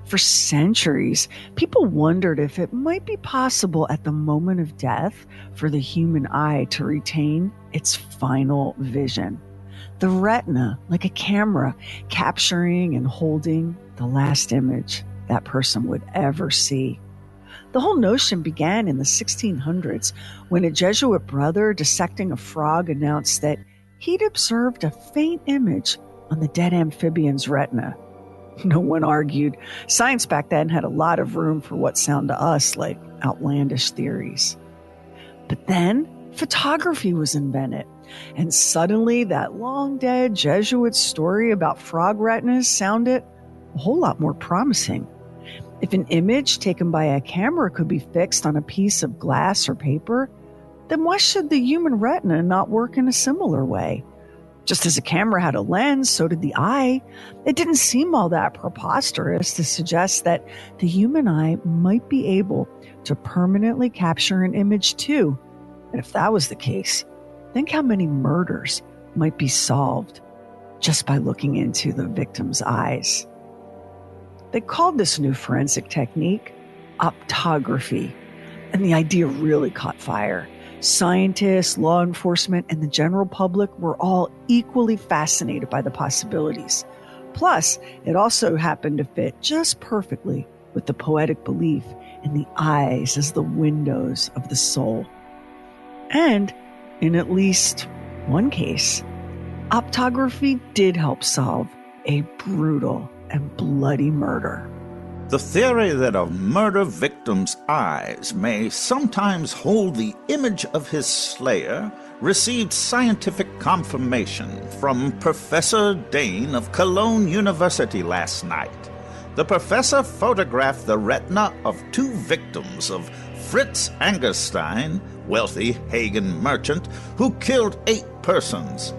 For centuries, people wondered if it might be possible at the moment of death for the human eye to retain its final vision. The retina, like a camera, capturing and holding the last image that person would ever see. The whole notion began in the 1600s when a Jesuit brother dissecting a frog announced that he'd observed a faint image on the dead amphibian's retina. No one argued. Science back then had a lot of room for what sound to us like outlandish theories. But then photography was invented, and suddenly that long-dead Jesuit story about frog retinas sounded a whole lot more promising. If an image taken by a camera could be fixed on a piece of glass or paper, then why should the human retina not work in a similar way? Just as a camera had a lens, so did the eye. It didn't seem all that preposterous to suggest that the human eye might be able to permanently capture an image too. And if that was the case, think how many murders might be solved just by looking into the victim's eyes. They called this new forensic technique optography, and the idea really caught fire. Scientists, law enforcement, and the general public were all equally fascinated by the possibilities. Plus, it also happened to fit just perfectly with the poetic belief in the eyes as the windows of the soul. And in at least one case, optography did help solve a brutal and bloody murder. The theory that a murder victim's eyes may sometimes hold the image of his slayer received scientific confirmation from Professor Dane of Cologne University last night. The professor photographed the retina of two victims of Fritz Angerstein, wealthy Hagen merchant, who killed 8 persons.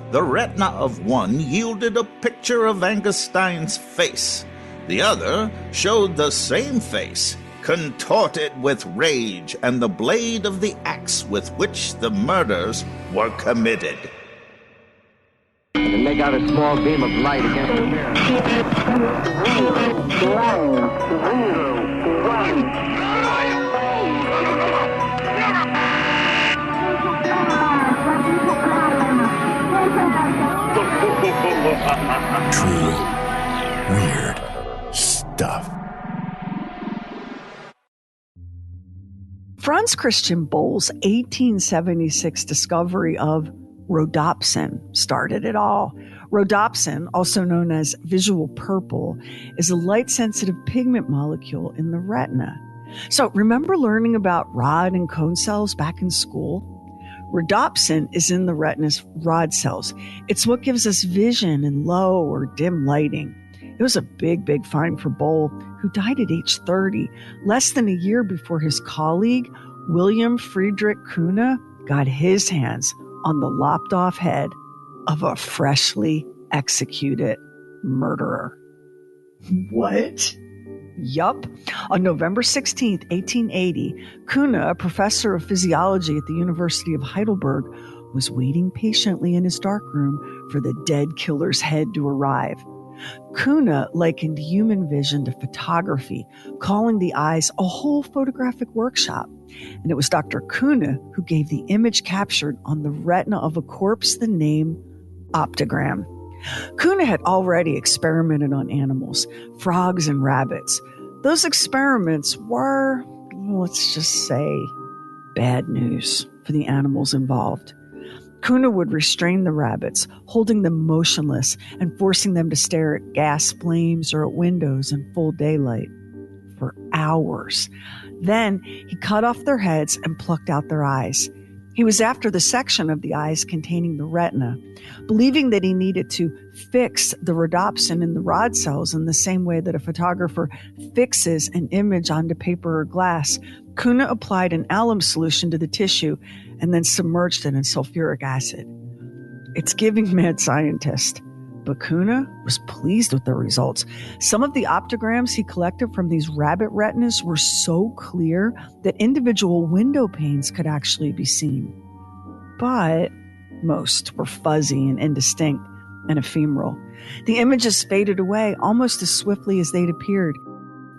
The retina of one yielded a picture of Angerstein's face. The other showed the same face, contorted with rage and the blade of the axe with which the murders were committed. And make out a small beam of light against the mirror. Truly weird stuff. Franz Christian Boll's 1876 discovery of rhodopsin started it all. Rhodopsin, also known as visual purple, is a light-sensitive pigment molecule in the retina. So remember learning about rod and cone cells back in school? Rhodopsin is in the retina's rod cells. It's what gives us vision in low or dim lighting. It was a big find for Boll, who died at age 30, less than a year before his colleague, William Friedrich Kuhne, got his hands on the lopped-off head of a freshly executed murderer. What? Yup. On November 16th, 1880, Kuhne, a professor of physiology at the University of Heidelberg, was waiting patiently in his darkroom for the dead killer's head to arrive. Kuhne likened human vision to photography, calling the eyes a whole photographic workshop. And it was Dr. Kuhne who gave the image captured on the retina of a corpse the name optogram. Kuhne had already experimented on animals, frogs and rabbits. Those experiments were, let's just say, bad news for the animals involved. Kuhne would restrain the rabbits, holding them motionless and forcing them to stare at gas flames or at windows in full daylight for hours. Then he cut off their heads and plucked out their eyes. He was after the section of the eyes containing the retina, believing that he needed to fix the rhodopsin in the rod cells in the same way that a photographer fixes an image onto paper or glass. Kuhne applied an alum solution to the tissue and then submerged it in sulfuric acid. It's giving mad scientist, but Kuhne was pleased with the results. Some of the optograms he collected from these rabbit retinas were so clear that individual window panes could actually be seen. But most were fuzzy and indistinct, and ephemeral. The images faded away almost as swiftly as they'd appeared.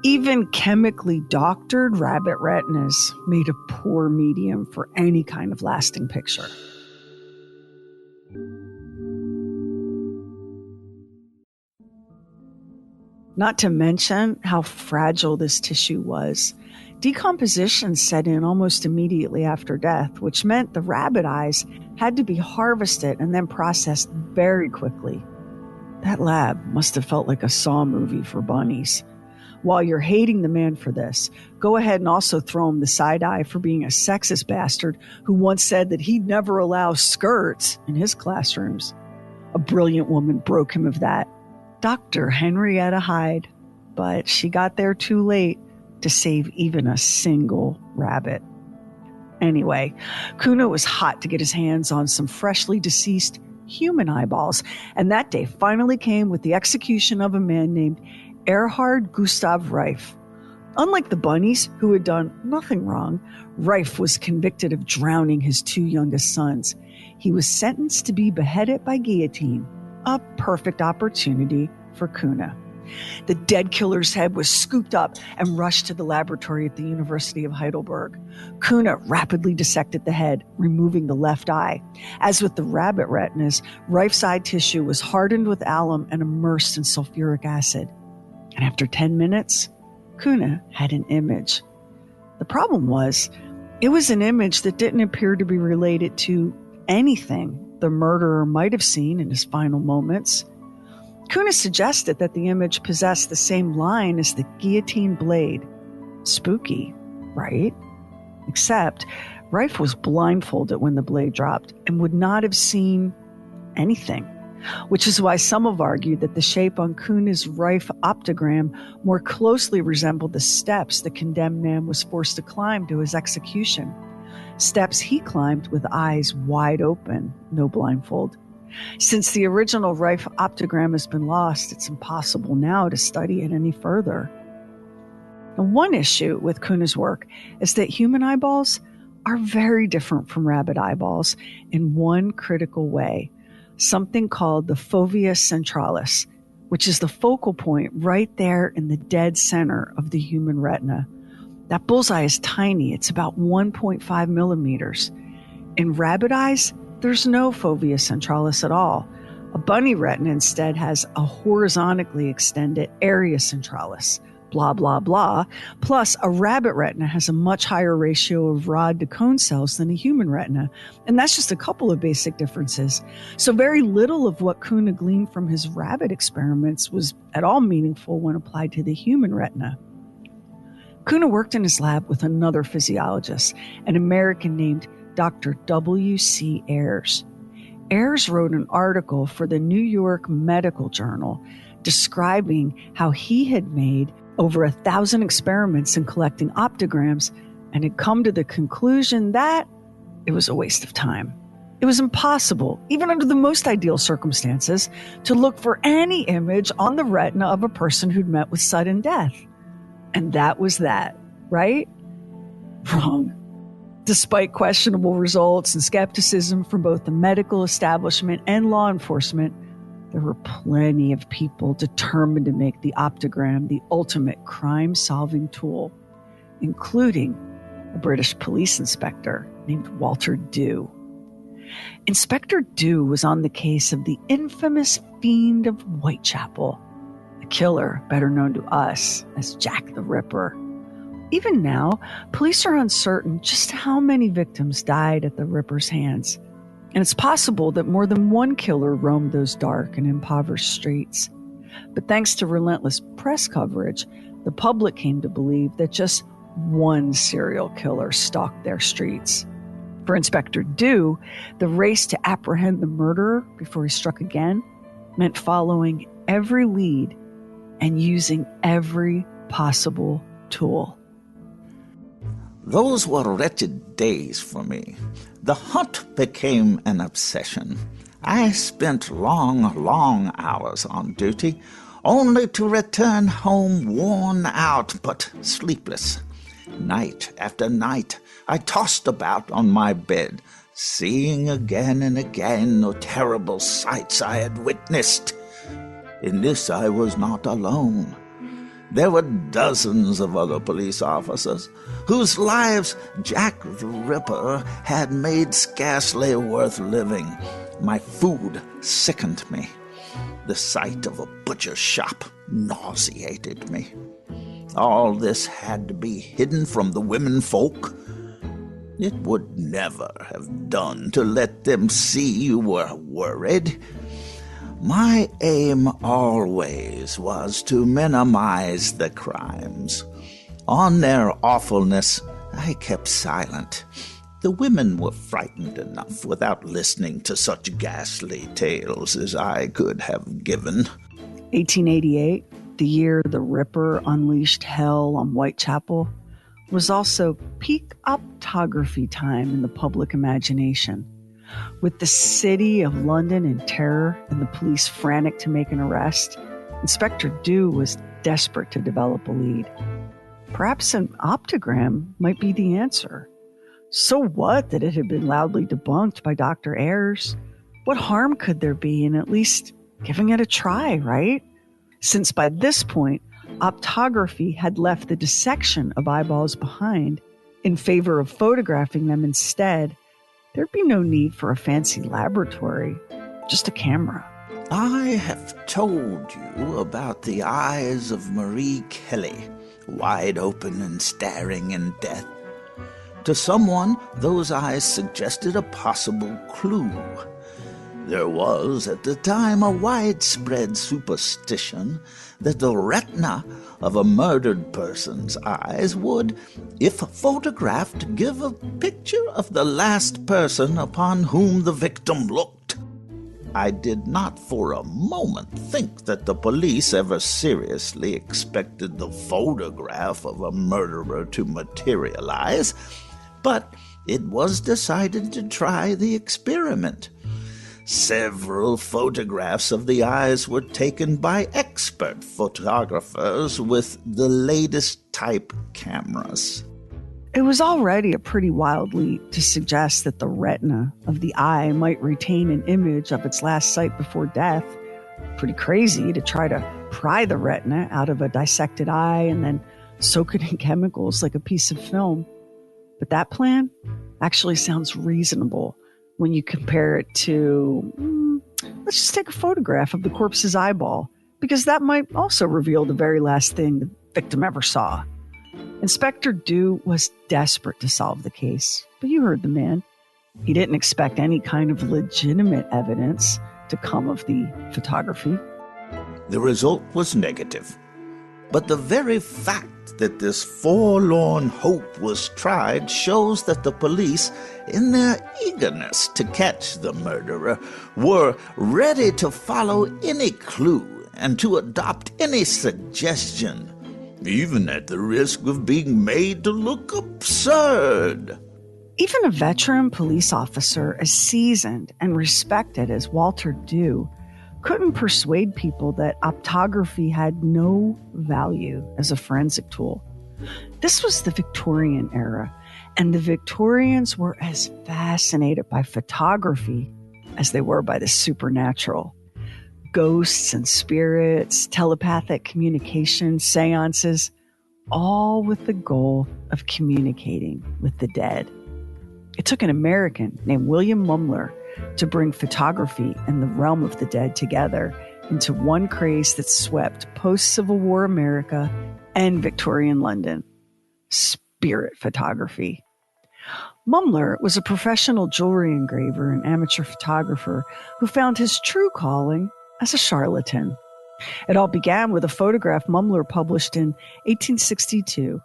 Even chemically doctored rabbit retinas made a poor medium for any kind of lasting picture. Not to mention how fragile this tissue was. Decomposition set in almost immediately after death, which meant the rabbit eyes had to be harvested and then processed very quickly. That lab must have felt like a Saw movie for bunnies. While you're hating the man for this, go ahead and also throw him the side eye for being a sexist bastard who once said that he'd never allow skirts in his classrooms. A brilliant woman broke him of that. Dr. Henrietta Hyde, but she got there too late to save even a single rabbit. Anyway, Kuna was hot to get his hands on some freshly deceased human eyeballs, and that day finally came with the execution of a man named Erhard Gustav Reif. Unlike the bunnies, who had done nothing wrong, Reif was convicted of drowning his two youngest sons. He was sentenced to be beheaded by guillotine, a perfect opportunity for Kuna. The dead killer's head was scooped up and rushed to the laboratory at the University of Heidelberg. Kuna rapidly dissected the head, removing the left eye. As with the rabbit retinas, Reif's eye tissue was hardened with alum and immersed in sulfuric acid. And after 10 minutes, Kuna had an image. The problem was, it was an image that didn't appear to be related to anything the murderer might have seen in his final moments. Kuna suggested that the image possessed the same line as the guillotine blade. Spooky, right? Except Reif was blindfolded when the blade dropped and would not have seen anything, which is why some have argued that the shape on Kuna's Reif optogram more closely resembled the steps the condemned man was forced to climb to his execution. Steps he climbed with eyes wide open, no blindfold. Since the original Reif optogram has been lost, it's impossible now to study it any further. Now, one issue with Kuna's work is that human eyeballs are very different from rabbit eyeballs in one critical way, something called the fovea centralis, which is the focal point right there in the dead center of the human retina. That bullseye is tiny. It's about 1.5 millimeters. In rabbit eyes, there's no fovea centralis at all. A bunny retina instead has a horizontally extended area centralis, blah, blah, blah. Plus, a rabbit retina has a much higher ratio of rod to cone cells than a human retina. And that's just a couple of basic differences. So very little of what Kuna gleaned from his rabbit experiments was at all meaningful when applied to the human retina. Kuna worked in his lab with another physiologist, an American named Dr. W.C. Ayers. Ayers wrote an article for the New York Medical Journal describing how he had made over 1,000 experiments in collecting optograms and had come to the conclusion that it was a waste of time. It was impossible, even under the most ideal circumstances, to look for any image on the retina of a person who'd met with sudden death. And that was that, right? Wrong. Despite questionable results and skepticism from both the medical establishment and law enforcement, there were plenty of people determined to make the optogram the ultimate crime-solving tool, including a British police inspector named Walter Dew. Inspector Dew was on the case of the infamous Fiend of Whitechapel, a killer better known to us as Jack the Ripper. Even now, police are uncertain just how many victims died at the Ripper's hands, and it's possible that more than one killer roamed those dark and impoverished streets. But thanks to relentless press coverage, the public came to believe that just one serial killer stalked their streets. For Inspector Dew, the race to apprehend the murderer before he struck again meant following every lead and using every possible tool. Those were wretched days for me. The hunt became an obsession. I spent long hours on duty, only to return home worn out but sleepless. Night after night, I tossed about on my bed, seeing again and again the terrible sights I had witnessed. In this I was not alone. There were dozens of other police officers whose lives Jack the Ripper had made scarcely worth living. My food sickened me. The sight of a butcher's shop nauseated me. All this had to be hidden from the women folk. It would never have done to let them see you were worried. My aim always was to minimize the crimes. On their awfulness, I kept silent. The women were frightened enough without listening to such ghastly tales as I could have given. 1888, the year the Ripper unleashed hell on Whitechapel, was also peak optography time in the public imagination. With the city of London in terror and the police frantic to make an arrest, Inspector Dew was desperate to develop a lead. Perhaps an optogram might be the answer. So what that it had been loudly debunked by Dr. Ayres? What harm could there be in at least giving it a try, right? Since by this point, optography had left the dissection of eyeballs behind in favor of photographing them instead, there'd be no need for a fancy laboratory, just a camera. I have told you about the eyes of Marie Kelly, wide open and staring in death. To someone, those eyes suggested a possible clue. There was, at the time, a widespread superstition that the retina of a murdered person's eyes would, if photographed, give a picture of the last person upon whom the victim looked. I did not for a moment think that the police ever seriously expected the photograph of a murderer to materialize, but it was decided to try the experiment. Several photographs of the eyes were taken by expert photographers with the latest type cameras. It was already a pretty wild leap to suggest that the retina of the eye might retain an image of its last sight before death. Pretty crazy to try to pry the retina out of a dissected eye and then soak it in chemicals like a piece of film. But that plan actually sounds reasonable when you compare it to, let's just take a photograph of the corpse's eyeball, because that might also reveal the very last thing the victim ever saw. Inspector Dew was desperate to solve the case, but you heard the man. He didn't expect any kind of legitimate evidence to come of the photography. The result was negative. But the very fact that this forlorn hope was tried shows that the police, in their eagerness to catch the murderer, were ready to follow any clue and to adopt any suggestion, even at the risk of being made to look absurd. Even a veteran police officer as seasoned and respected as Walter Dew couldn't persuade people that optography had no value as a forensic tool. This was the Victorian era, and the Victorians were as fascinated by photography as they were by the supernatural. Ghosts and spirits, telepathic communication, seances, all with the goal of communicating with the dead. It took an American named William Mumler to bring photography and the realm of the dead together into one craze that swept post-Civil War America and Victorian London: spirit photography. Mumler was a professional jewelry engraver and amateur photographer who found his true calling as a charlatan. It all began with a photograph Mumler published in 1862.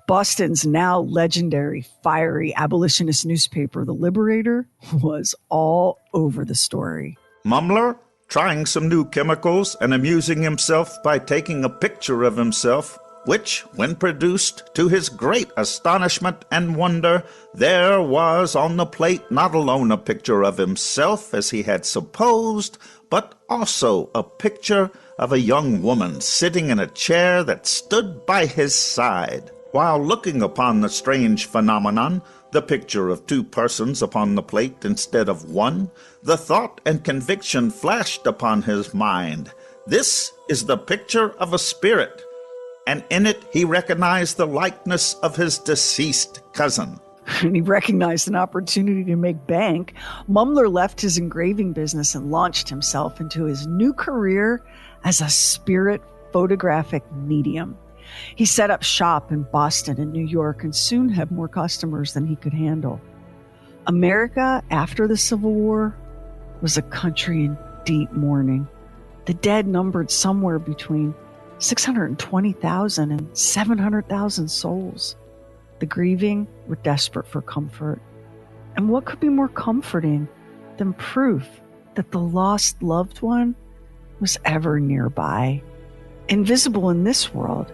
Boston's now legendary, fiery abolitionist newspaper, The Liberator, was all over the story. Mumler, trying some new chemicals and amusing himself by taking a picture of himself, which, when produced, to his great astonishment and wonder, there was on the plate not alone a picture of himself as he had supposed, but also a picture of a young woman sitting in a chair that stood by his side. While looking upon the strange phenomenon, the picture of two persons upon the plate instead of one, the thought and conviction flashed upon his mind. This is the picture of a spirit, and in it he recognized the likeness of his deceased cousin. And he recognized an opportunity to make bank. Mumler left his engraving business and launched himself into his new career as a spirit photographic medium. He set up shop in Boston and New York and soon had more customers than he could handle. America, after the Civil War, was a country in deep mourning. The dead numbered somewhere between 620,000 and 700,000 souls. The grieving were desperate for comfort. And what could be more comforting than proof that the lost loved one was ever nearby, invisible in this world,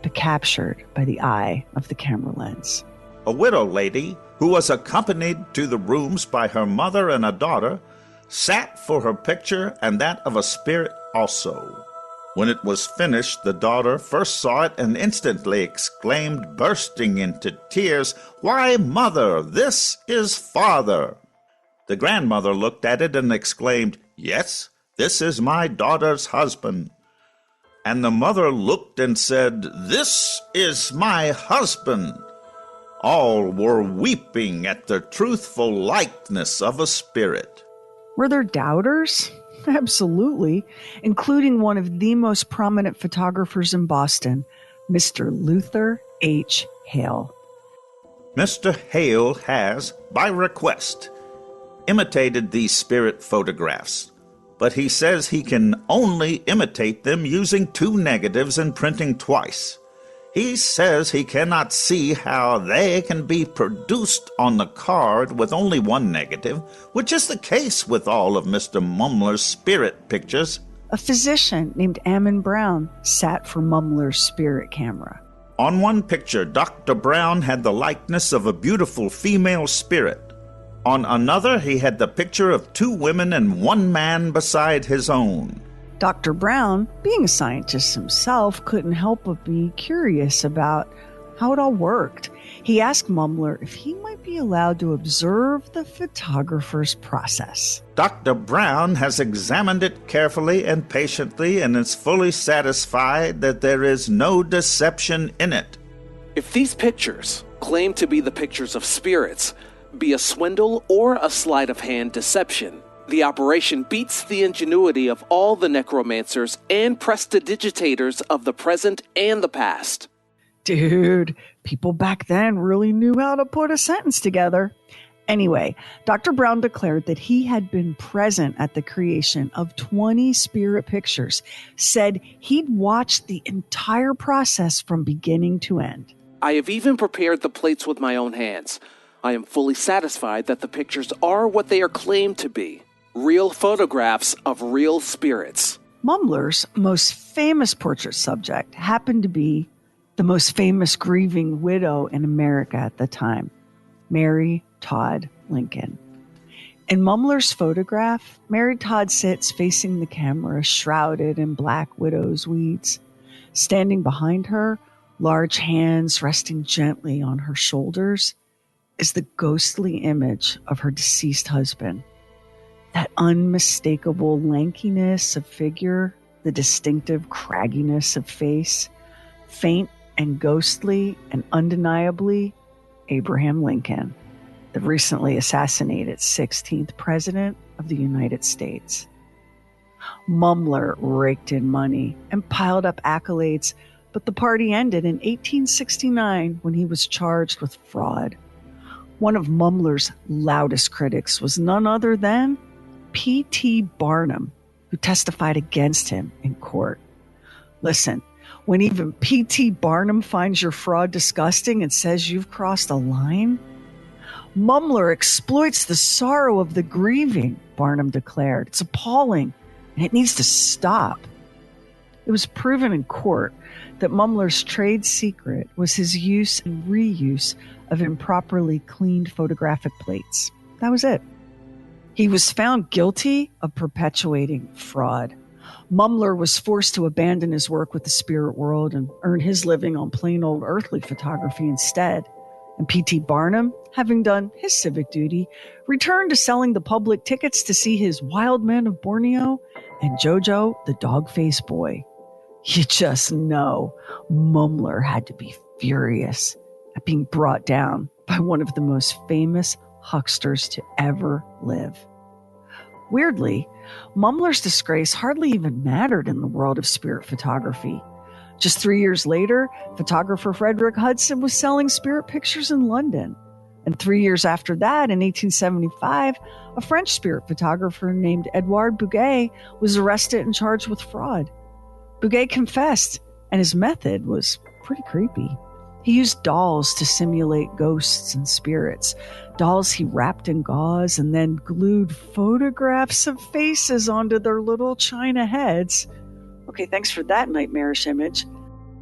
but captured by the eye of the camera lens? A widow lady, who was accompanied to the rooms by her mother and a daughter, sat for her picture and that of a spirit also. When it was finished, the daughter first saw it and instantly exclaimed, bursting into tears, "Why, mother, this is father!" The grandmother looked at it and exclaimed, "Yes, this is my daughter's husband." And the mother looked and said, "This is my husband." All were weeping at the truthful likeness of a spirit. Were there doubters? Absolutely, including one of the most prominent photographers in Boston, Mr. Luther H. Hale. Mr. Hale has, by request, imitated these spirit photographs, but he says he can only imitate them using 2 negatives and printing twice. He says he cannot see how they can be produced on the card with only 1 negative, which is the case with all of Mr. Mumler's spirit pictures. A physician named Ammon Brown sat for Mumler's spirit camera. On one picture, Dr. Brown had the likeness of a beautiful female spirit. On another, he had the picture of 2 women and 1 man beside his own. Dr. Brown, being a scientist himself, couldn't help but be curious about how it all worked. He asked Mumler if he might be allowed to observe the photographer's process. Dr. Brown has examined it carefully and patiently and is fully satisfied that there is no deception in it. If these pictures claim to be the pictures of spirits, be a swindle or a sleight of hand deception, the operation beats the ingenuity of all the necromancers and prestidigitators of the present and the past. Dude, people back then really knew how to put a sentence together. Anyway, Dr. Brown declared that he had been present at the creation of 20 spirit pictures, said he'd watched the entire process from beginning to end. I have even prepared the plates with my own hands. I am fully satisfied that the pictures are what they are claimed to be. Real photographs of real spirits. Mumler's most famous portrait subject happened to be the most famous grieving widow in America at the time, Mary Todd Lincoln. In Mumler's photograph, Mary Todd sits facing the camera, shrouded in black widow's weeds. Standing behind her, large hands resting gently on her shoulders, is the ghostly image of her deceased husband. That unmistakable lankiness of figure, the distinctive cragginess of face, faint and ghostly and undeniably Abraham Lincoln, the recently assassinated 16th President of the United States. Mumler raked in money and piled up accolades, but the party ended in 1869 when he was charged with fraud. One of Mumler's loudest critics was none other than P.T. Barnum, who testified against him in court. Listen, when even P.T. Barnum finds your fraud disgusting and says you've crossed a line, Mumler exploits the sorrow of the grieving, Barnum declared. It's appalling, and it needs to stop. It was proven in court that Mumler's trade secret was his use and reuse of improperly cleaned photographic plates. That was it. He was found guilty of perpetuating fraud. Mumler was forced to abandon his work with the spirit world and earn his living on plain old earthly photography instead. And P.T. Barnum, having done his civic duty, returned to selling the public tickets to see his Wild Man of Borneo and Jojo the Dog-Faced Boy. You just know Mumler had to be furious at being brought down by one of the most famous hucksters to ever live. Weirdly, Mumler's disgrace hardly even mattered in the world of spirit photography. Just 3 years later, photographer Frederick Hudson was selling spirit pictures in London. And 3 years after that, in 1875, a French spirit photographer named Edouard Bouguer was arrested and charged with fraud. Bouguer confessed, and his method was pretty creepy. He used dolls to simulate ghosts and spirits, dolls he wrapped in gauze and then glued photographs of faces onto their little china heads. Okay, thanks for that nightmarish image.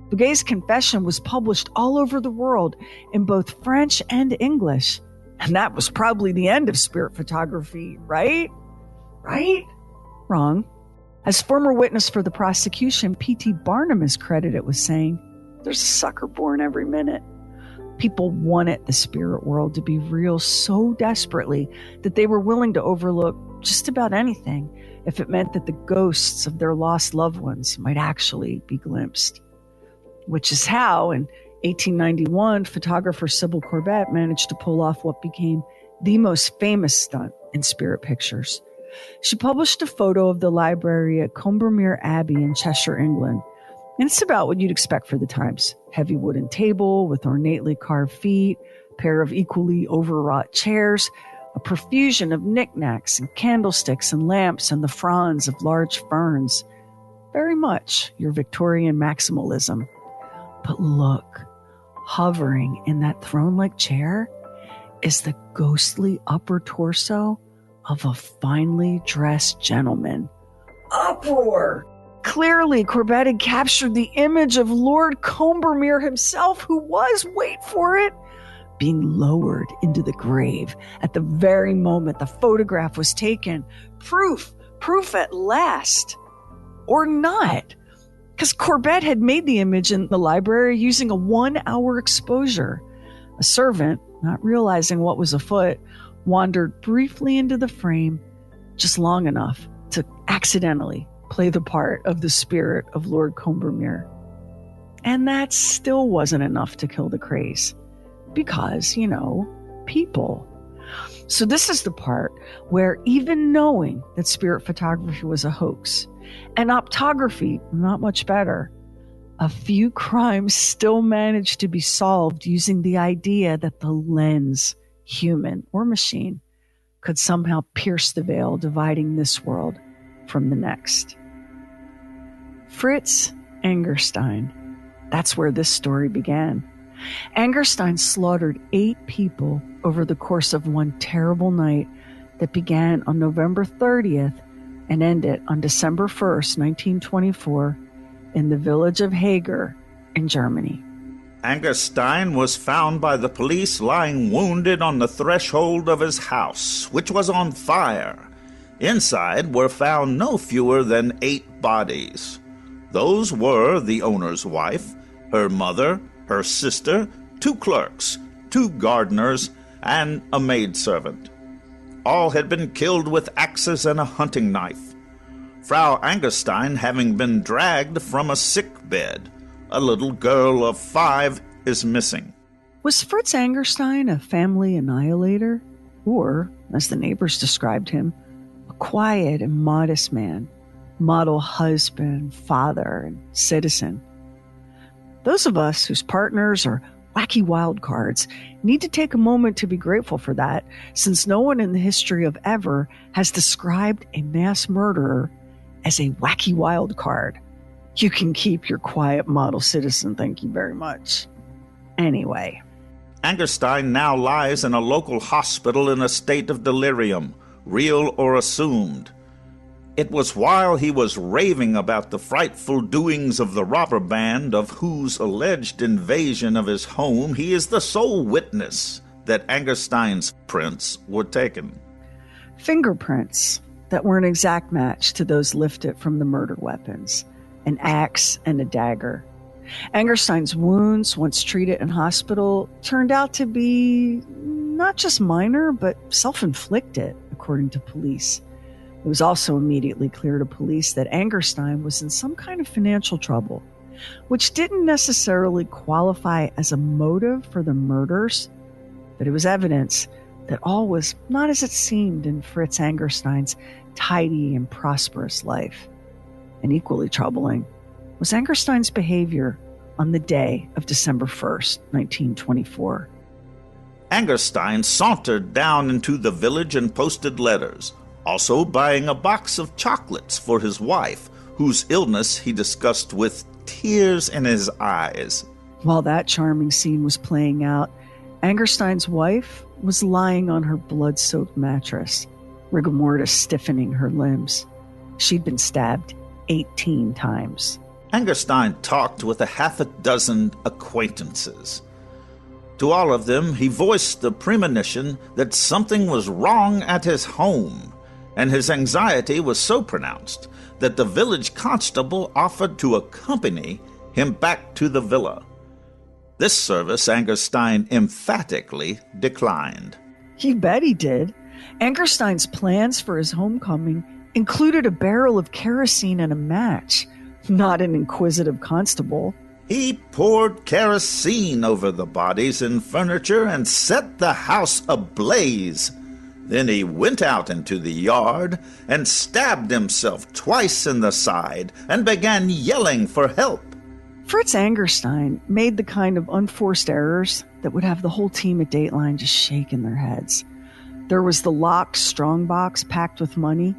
Bouguer's confession was published all over the world in both French and English. And that was probably the end of spirit photography, right? Right? Wrong. As former witness for the prosecution, P.T. Barnum is credited with saying, "There's a sucker born every minute." People wanted the spirit world to be real so desperately that they were willing to overlook just about anything if it meant that the ghosts of their lost loved ones might actually be glimpsed. Which is how, in 1891, photographer Sybil Corbett managed to pull off what became the most famous stunt in spirit pictures. She published a photo of the library at Combermere Abbey in Cheshire, England. And it's about what you'd expect for the times. Heavy wooden table with ornately carved feet, a pair of equally overwrought chairs, a profusion of knickknacks and candlesticks and lamps and the fronds of large ferns. Very much your Victorian maximalism. But look, hovering in that throne-like chair is the ghostly upper torso of a finely dressed gentleman. Uproar! Clearly, Corbett had captured the image of Lord Combermere himself, who was, wait for it, being lowered into the grave at the very moment the photograph was taken. Proof at last. Or not. Because Corbett had made the image in the library using a 1-hour exposure. A servant, not realizing what was afoot, wandered briefly into the frame, just long enough to accidentally play the part of the spirit of Lord Combermere. And that still wasn't enough to kill the craze. Because, people. So this is the part where even knowing that spirit photography was a hoax, and optography, not much better, a few crimes still managed to be solved using the idea that the lens, human or machine, could somehow pierce the veil dividing this world from the next. Fritz Angerstein. That's where this story began. Angerstein slaughtered 8 people over the course of one terrible night that began on November 30th and ended on December 1st, 1924, in the village of Hager in Germany. Angerstein was found by the police lying wounded on the threshold of his house, which was on fire. Inside were found no fewer than 8 bodies. Those were the owner's wife, her mother, her sister, 2 clerks, 2 gardeners, and a maidservant. All had been killed with axes and a hunting knife. Frau Angerstein having been dragged from a sick bed. A little girl of 5 is missing. Was Fritz Angerstein a family annihilator? Or, as the neighbors described him, a quiet and modest man, model husband, father, and citizen? Those of us whose partners are wacky wild cards need to take a moment to be grateful for that, since no one in the history of ever has described a mass murderer as a wacky wild card. You can keep your quiet model citizen, thank you very much. Anyway. Angerstein now lies in a local hospital in a state of delirium, real or assumed. It was while he was raving about the frightful doings of the robber band of whose alleged invasion of his home he is the sole witness that Angerstein's prints were taken. Fingerprints that were an exact match to those lifted from the murder weapons, an axe and a dagger. Angerstein's wounds, once treated in hospital, turned out to be not just minor, but self-inflicted, according to police. It was also immediately clear to police that Angerstein was in some kind of financial trouble, which didn't necessarily qualify as a motive for the murders, but it was evidence that all was not as it seemed in Fritz Angerstein's tidy and prosperous life. And equally troubling was Angerstein's behavior on the day of December 1st, 1924. Angerstein sauntered down into the village and posted letters, also buying a box of chocolates for his wife, whose illness he discussed with tears in his eyes. While that charming scene was playing out, Angerstein's wife was lying on her blood-soaked mattress, rigor mortis stiffening her limbs. She'd been stabbed 18 times. Angerstein talked with a half a dozen acquaintances. To all of them, he voiced the premonition that something was wrong at his home, and his anxiety was so pronounced that the village constable offered to accompany him back to the villa. This service Angerstein emphatically declined. You bet he did. Angerstein's plans for his homecoming included a barrel of kerosene and a match, not an inquisitive constable. He poured kerosene over the bodies and furniture and set the house ablaze. Then he went out into the yard and stabbed himself twice in the side and began yelling for help. Fritz Angerstein made the kind of unforced errors that would have the whole team at Dateline just shaking their heads. There was the locked strongbox packed with money,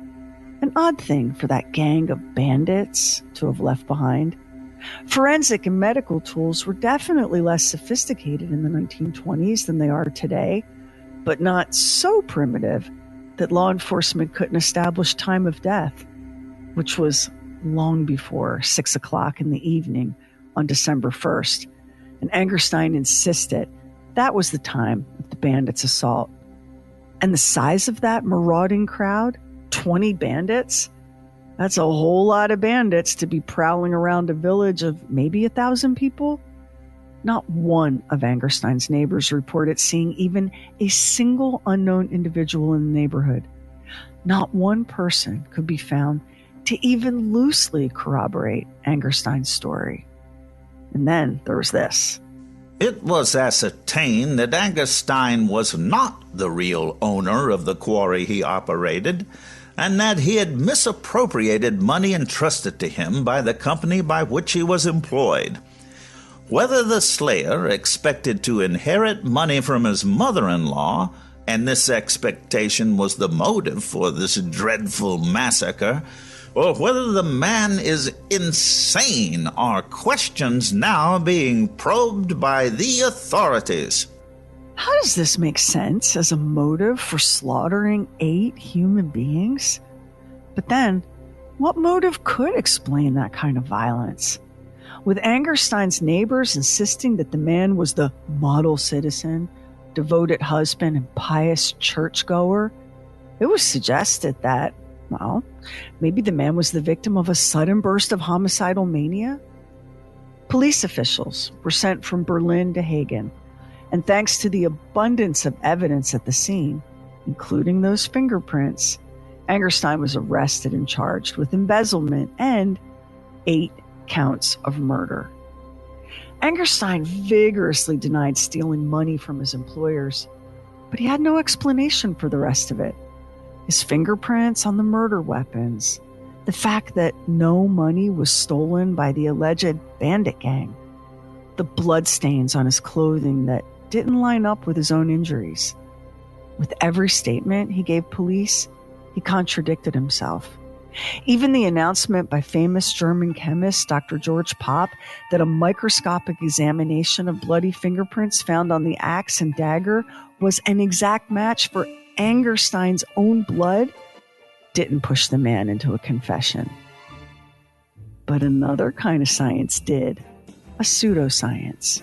an odd thing for that gang of bandits to have left behind. Forensic and medical tools were definitely less sophisticated in the 1920s than they are today, but not so primitive that law enforcement couldn't establish time of death, which was long before 6 o'clock in the evening on December 1st. And Angerstein insisted that was the time of the bandits' assault. And the size of that marauding crowd, 20 bandits, that's a whole lot of bandits to be prowling around a village of maybe 1,000 people. Not one of Angerstein's neighbors reported seeing even a single unknown individual in the neighborhood. Not one person could be found to even loosely corroborate Angerstein's story. And then there was this. It was ascertained that Angerstein was not the real owner of the quarry he operated, and that he had misappropriated money entrusted to him by the company by which he was employed. Whether the slayer expected to inherit money from his mother-in-law, and this expectation was the motive for this dreadful massacre, or whether the man is insane are questions now being probed by the authorities. How does this make sense as a motive for slaughtering 8 human beings? But then, what motive could explain that kind of violence? With Angerstein's neighbors insisting that the man was the model citizen, devoted husband, and pious churchgoer, it was suggested that, well, maybe the man was the victim of a sudden burst of homicidal mania. Police officials were sent from Berlin to Hagen, and thanks to the abundance of evidence at the scene, including those fingerprints, Angerstein was arrested and charged with embezzlement and 8 counts of murder. Angerstein vigorously denied stealing money from his employers, but he had no explanation for the rest of it. His fingerprints on the murder weapons, the fact that no money was stolen by the alleged bandit gang, the bloodstains on his clothing that didn't line up with his own injuries. With every statement he gave police, he contradicted himself. Even the announcement by famous German chemist Dr. George Popp that a microscopic examination of bloody fingerprints found on the axe and dagger was an exact match for Angerstein's own blood didn't push the man into a confession. But another kind of science did, a pseudoscience.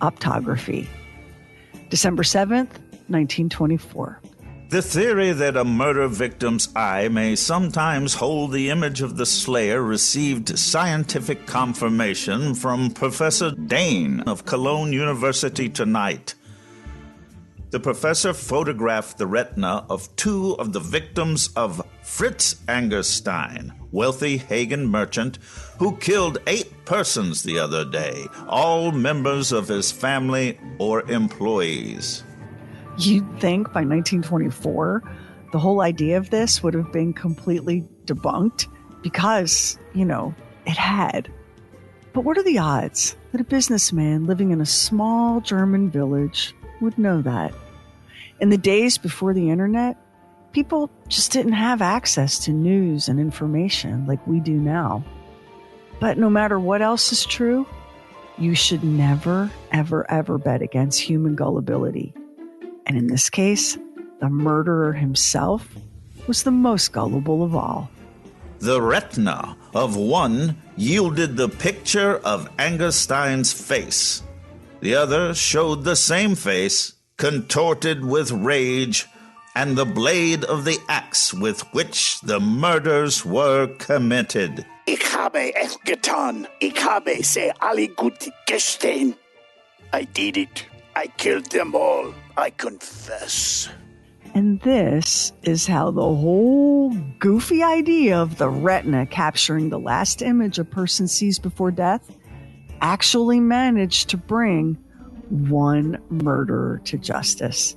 Optography. December 7th, 1924. The theory that a murder victim's eye may sometimes hold the image of the slayer received scientific confirmation from Professor Dane of Cologne University tonight. The professor photographed the retina of two of the victims of Fritz Angerstein, wealthy Hagen merchant who killed 8 persons the other day, all members of his family or employees. You'd think by 1924, the whole idea of this would have been completely debunked because, it had. But what are the odds that a businessman living in a small German village would know that? In the days before the internet, people just didn't have access to news and information like we do now. But no matter what else is true, you should never, ever, ever bet against human gullibility. And in this case, the murderer himself was the most gullible of all. The retina of one yielded the picture of Angerstein's face. The other showed the same face, contorted with rage, and the blade of the axe with which the murders were committed. Ich habe es getan. Ich habe sie alle gut gestehen. I did it. I killed them all. I confess. And this is how the whole goofy idea of the retina capturing the last image a person sees before death actually managed to bring one murderer to justice.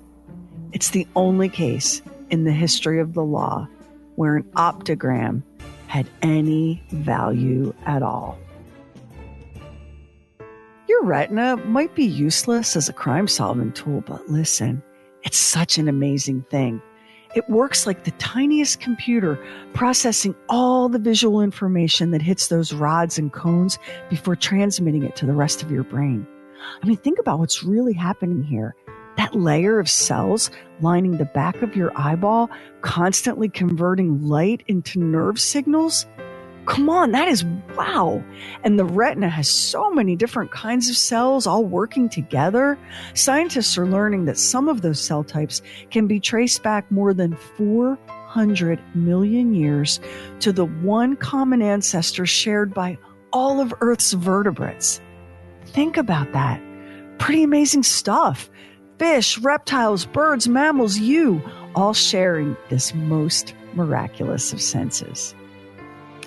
It's the only case in the history of the law where an optogram had any value at all. Your retina might be useless as a crime-solving tool, but listen, it's such an amazing thing. It works like the tiniest computer, processing all the visual information that hits those rods and cones before transmitting it to the rest of your brain. I mean, think about what's really happening here. That layer of cells lining the back of your eyeball, constantly converting light into nerve signals. Come on, that is wow. And the retina has so many different kinds of cells all working together. Scientists are learning that some of those cell types can be traced back more than 400 million years to the one common ancestor shared by all of Earth's vertebrates. Think about that. Pretty amazing stuff. Fish, reptiles, birds, mammals, you, all sharing this most miraculous of senses.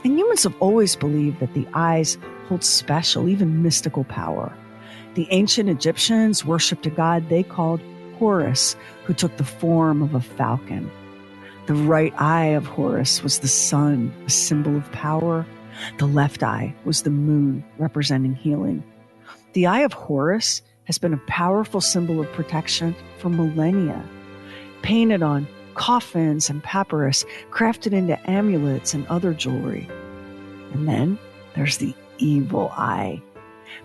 And humans have always believed that the eyes hold special, even mystical power. The ancient Egyptians worshipped a god they called Horus, who took the form of a falcon. The right eye of Horus was the sun, a symbol of power. The left eye was the moon, representing healing. The eye of Horus has been a powerful symbol of protection for millennia. Painted on coffins and papyrus, crafted into amulets and other jewelry. And then there's the evil eye.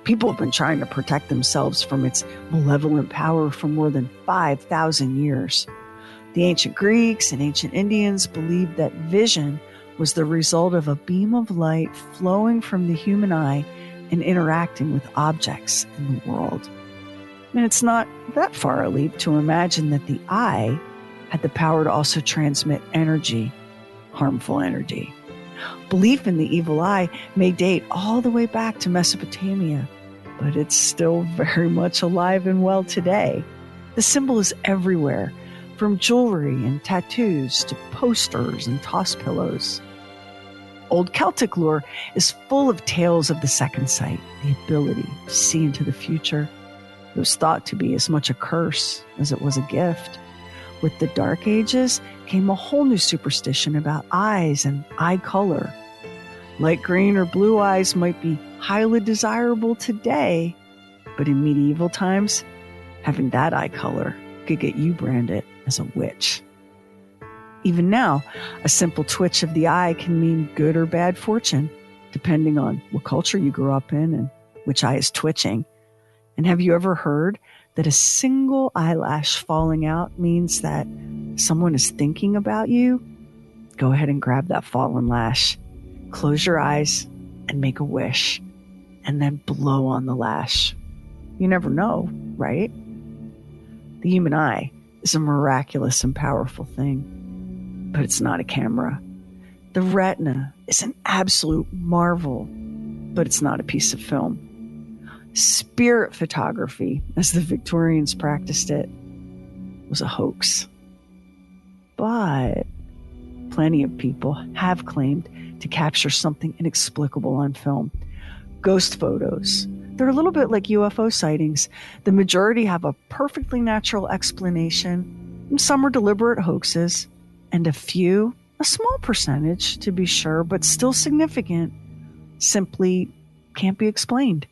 People have been trying to protect themselves from its malevolent power for more than 5,000 years. The ancient Greeks and ancient Indians believed that vision was the result of a beam of light flowing from the human eye and interacting with objects in the world. And it's not that far a leap to imagine that the eye had the power to also transmit energy, harmful energy. Belief in the evil eye may date all the way back to Mesopotamia, but it's still very much alive and well today. The symbol is everywhere, from jewelry and tattoos to posters and toss pillows. Old Celtic lore is full of tales of the second sight, the ability to see into the future. It was thought to be as much a curse as it was a gift. With the Dark Ages came a whole new superstition about eyes and eye color. Light green or blue eyes might be highly desirable today, but in medieval times, having that eye color could get you branded as a witch. Even now, a simple twitch of the eye can mean good or bad fortune, depending on what culture you grew up in and which eye is twitching. And have you ever heard that a single eyelash falling out means that someone is thinking about you? Go ahead and grab that fallen lash, close your eyes, and make a wish, and then blow on the lash. You never know, right? The human eye is a miraculous and powerful thing, but it's not a camera. The retina is an absolute marvel, but it's not a piece of film. Spirit photography, as the Victorians practiced it, was a hoax. But plenty of people have claimed to capture something inexplicable on film. Ghost photos. They're a little bit like UFO sightings. The majority have a perfectly natural explanation, and some are deliberate hoaxes, and a few, a small percentage to be sure, but still significant, simply can't be explained.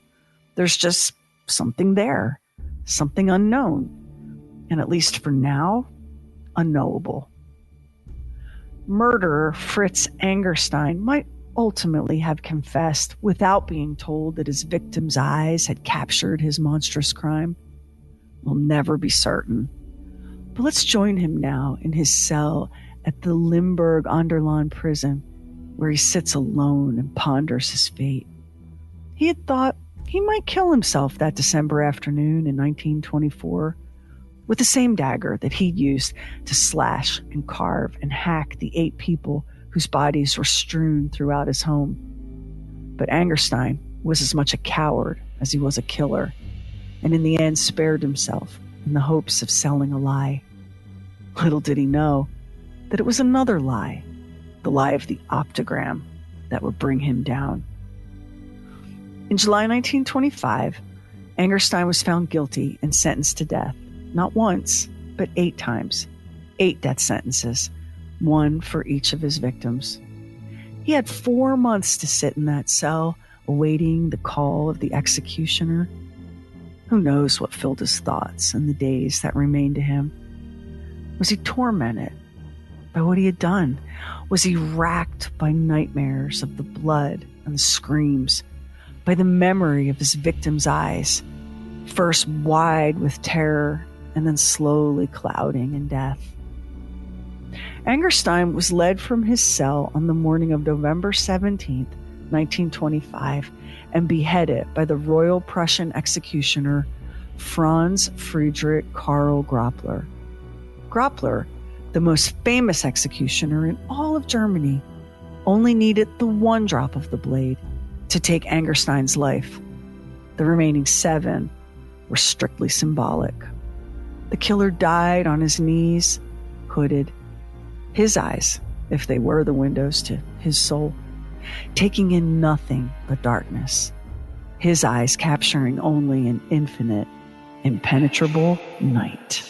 There's just something there, something unknown, and at least for now, unknowable. Murderer Fritz Angerstein might ultimately have confessed without being told that his victim's eyes had captured his monstrous crime. We'll never be certain. But let's join him now in his cell at the Limburg Anderland prison, where he sits alone and ponders his fate. He had thought he might kill himself that December afternoon in 1924 with the same dagger that he'd used to slash and carve and hack the 8 people whose bodies were strewn throughout his home. But Angerstein was as much a coward as he was a killer, and in the end spared himself in the hopes of selling a lie. Little did he know that it was another lie, the lie of the optogram, that would bring him down. In July 1925, Angerstein was found guilty and sentenced to death, not once, but 8 times. 8 death sentences, 1 for each of his victims. He had 4 months to sit in that cell, awaiting the call of the executioner. Who knows what filled his thoughts in the days that remained to him? Was he tormented by what he had done? Was he racked by nightmares of the blood and the screams, by the memory of his victim's eyes, first wide with terror and then slowly clouding in death? Angerstein was led from his cell on the morning of November 17th, 1925, and beheaded by the Royal Prussian executioner Franz Friedrich Karl Grappler. Grappler, the most famous executioner in all of Germany, only needed the 1 drop of the blade to take Angerstein's life. The remaining 7 were strictly symbolic. The killer died on his knees, hooded, his eyes, if they were the windows to his soul, taking in nothing but darkness, his eyes capturing only an infinite, impenetrable night.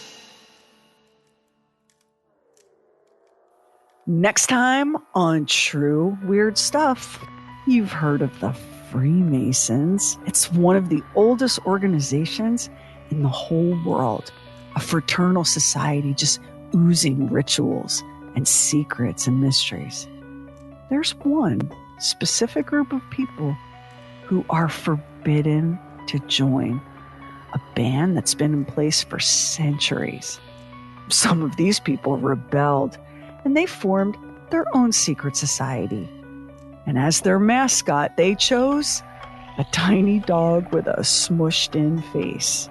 Next time on True Weird Stuff, you've heard of the Freemasons. It's one of the oldest organizations in the whole world, a fraternal society just oozing rituals and secrets and mysteries. There's one specific group of people who are forbidden to join, a ban that's been in place for centuries. Some of these people rebelled, and they formed their own secret society. And as their mascot, they chose a tiny dog with a smushed-in face.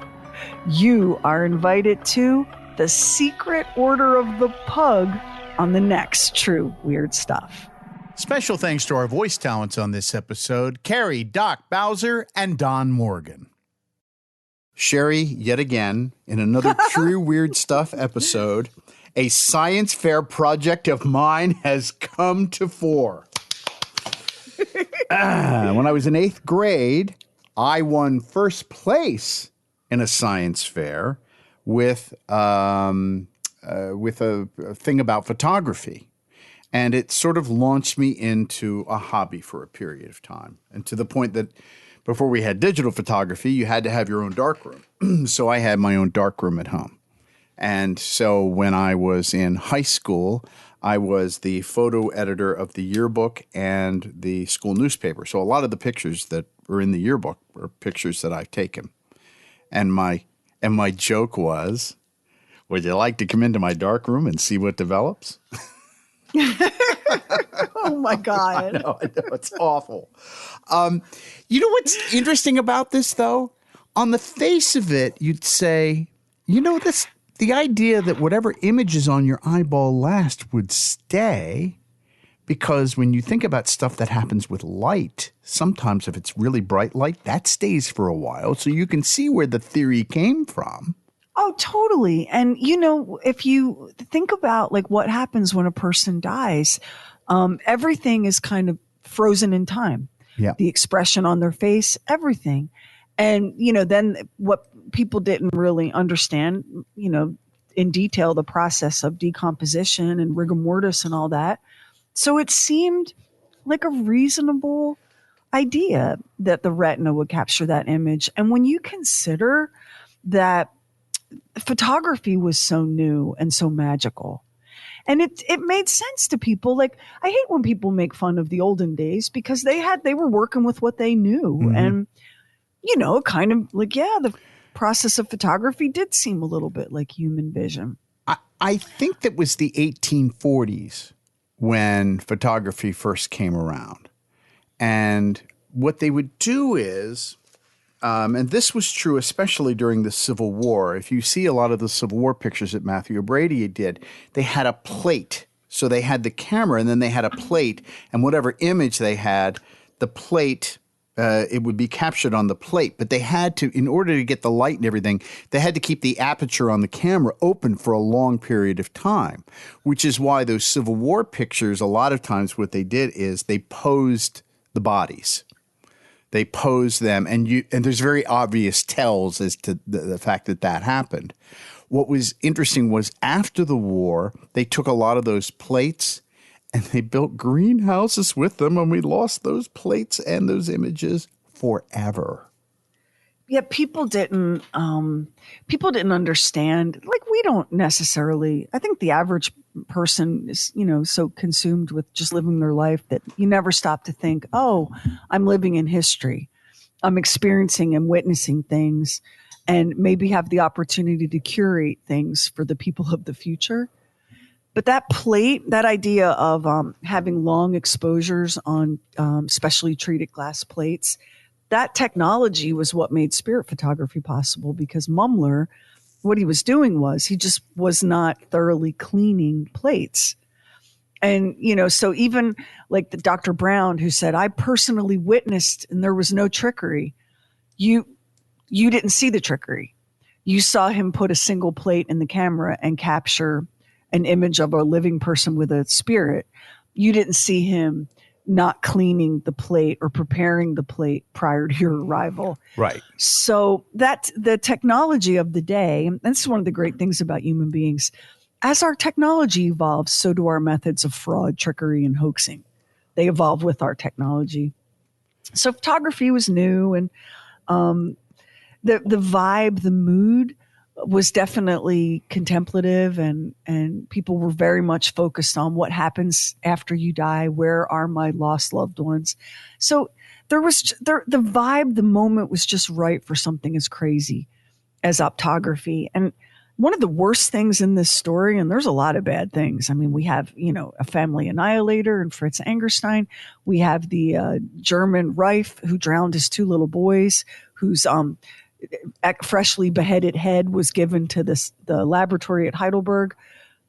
You are invited to the Secret Order of the Pug on the next True Weird Stuff. Special thanks to our voice talents on this episode, Carrie, Doc Bowser, and Don Morgan. Sherry, yet again, in another True Weird Stuff episode, a science fair project of mine has come to fore. When I was in 8th grade, I won first place in a science fair with a thing about photography. And it sort of launched me into a hobby for a period of time. And to the point that before we had digital photography, you had to have your own darkroom. So I had my own darkroom at home. And so when I was in high school, I was the photo editor of the yearbook and the school newspaper. So a lot of the pictures that were in the yearbook were pictures that I've taken. And my joke was, would you like to come into my darkroom and see what develops? Oh, my God. I know, it's awful. You know what's interesting about this, though? On the face of it, you'd say, you know, the idea that whatever image is on your eyeball last would stay, because when you think about stuff that happens with light, sometimes if it's really bright light, that stays for a while. So you can see where the theory came from. Oh, totally. And, if you think about like what happens when a person dies, everything is kind of frozen in time. Yeah. The expression on their face, everything. And, then what people didn't really understand, in detail, the process of decomposition and rigor mortis and all that. So it seemed like a reasonable idea that the retina would capture that image. And when you consider that photography was so new and so magical, and it made sense to people. Like, I hate when people make fun of the olden days because they were working with what they knew. Mm-hmm. And, kind of like, the process of photography did seem a little bit like human vision. I think that was the 1840s when photography first came around. And what they would do is, and this was true especially during the Civil War. If you see a lot of the Civil War pictures that Matthew O'Brady did, they had a plate. So they had the camera and then they had a plate, and whatever image they had, the plate, it would be captured on the plate. But they had to, in order to get the light and everything, they had to keep the aperture on the camera open for a long period of time, which is why those Civil War pictures, a lot of times what they did is they posed the bodies. They posed them, and there's very obvious tells as to the fact that happened. What was interesting was after the war, they took a lot of those plates and they built greenhouses with them, and we lost those plates and those images forever. Yeah, people didn't understand. Like, we don't necessarily. I think the average person is, so consumed with just living their life that you never stop to think, oh, I'm living in history. I'm experiencing and witnessing things, and maybe have the opportunity to curate things for the people of the future. But that plate, that idea of having long exposures on specially treated glass plates, that technology was what made spirit photography possible, because Mumler, what he was doing was he just was not thoroughly cleaning plates. And, so even like the Dr. Brown, who said, I personally witnessed and there was no trickery. You didn't see the trickery. You saw him put a single plate in the camera and capture an image of a living person with a spirit. You didn't see him not cleaning the plate or preparing the plate prior to your arrival. Right. So that's the technology of the day. And this is one of the great things about human beings. As our technology evolves, so do our methods of fraud, trickery, and hoaxing. They evolve with our technology. So photography was new, and the vibe, the mood was definitely contemplative, and people were very much focused on what happens after you die. Where are my lost loved ones? So there was the vibe, the moment was just right for something as crazy as optography. And one of the worst things in this story, and there's a lot of bad things. I mean, we have, a family annihilator and Fritz Angerstein. We have the German Reif who drowned his two little boys, whose freshly beheaded head was given to the laboratory at Heidelberg.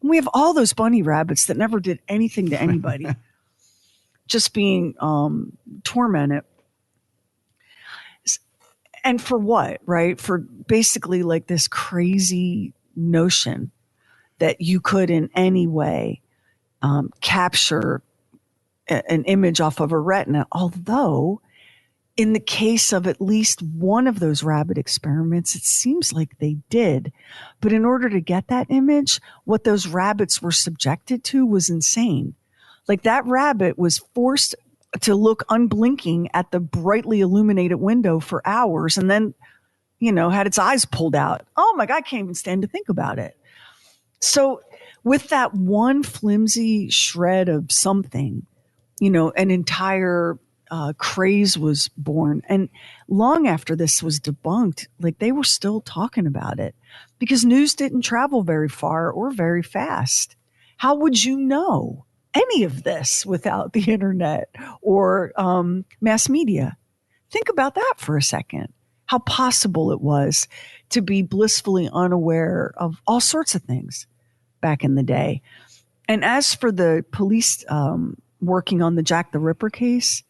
And we have all those bunny rabbits that never did anything to anybody, just being tormented. And for what, right? For basically like this crazy notion that you could in any way capture an image off of a retina. Although in the case of at least one of those rabbit experiments, it seems like they did. But in order to get that image, what those rabbits were subjected to was insane. Like, that rabbit was forced to look unblinking at the brightly illuminated window for hours, and then, had its eyes pulled out. Oh my God, I can't even stand to think about it. So with that one flimsy shred of something, an entire craze was born. And long after this was debunked, like, they were still talking about it because news didn't travel very far or very fast. How would you know any of this without the internet or mass media? Think about that for a second. how possible it was to be blissfully unaware of all sorts of things back in the day. And as for the police working on the Jack the Ripper case,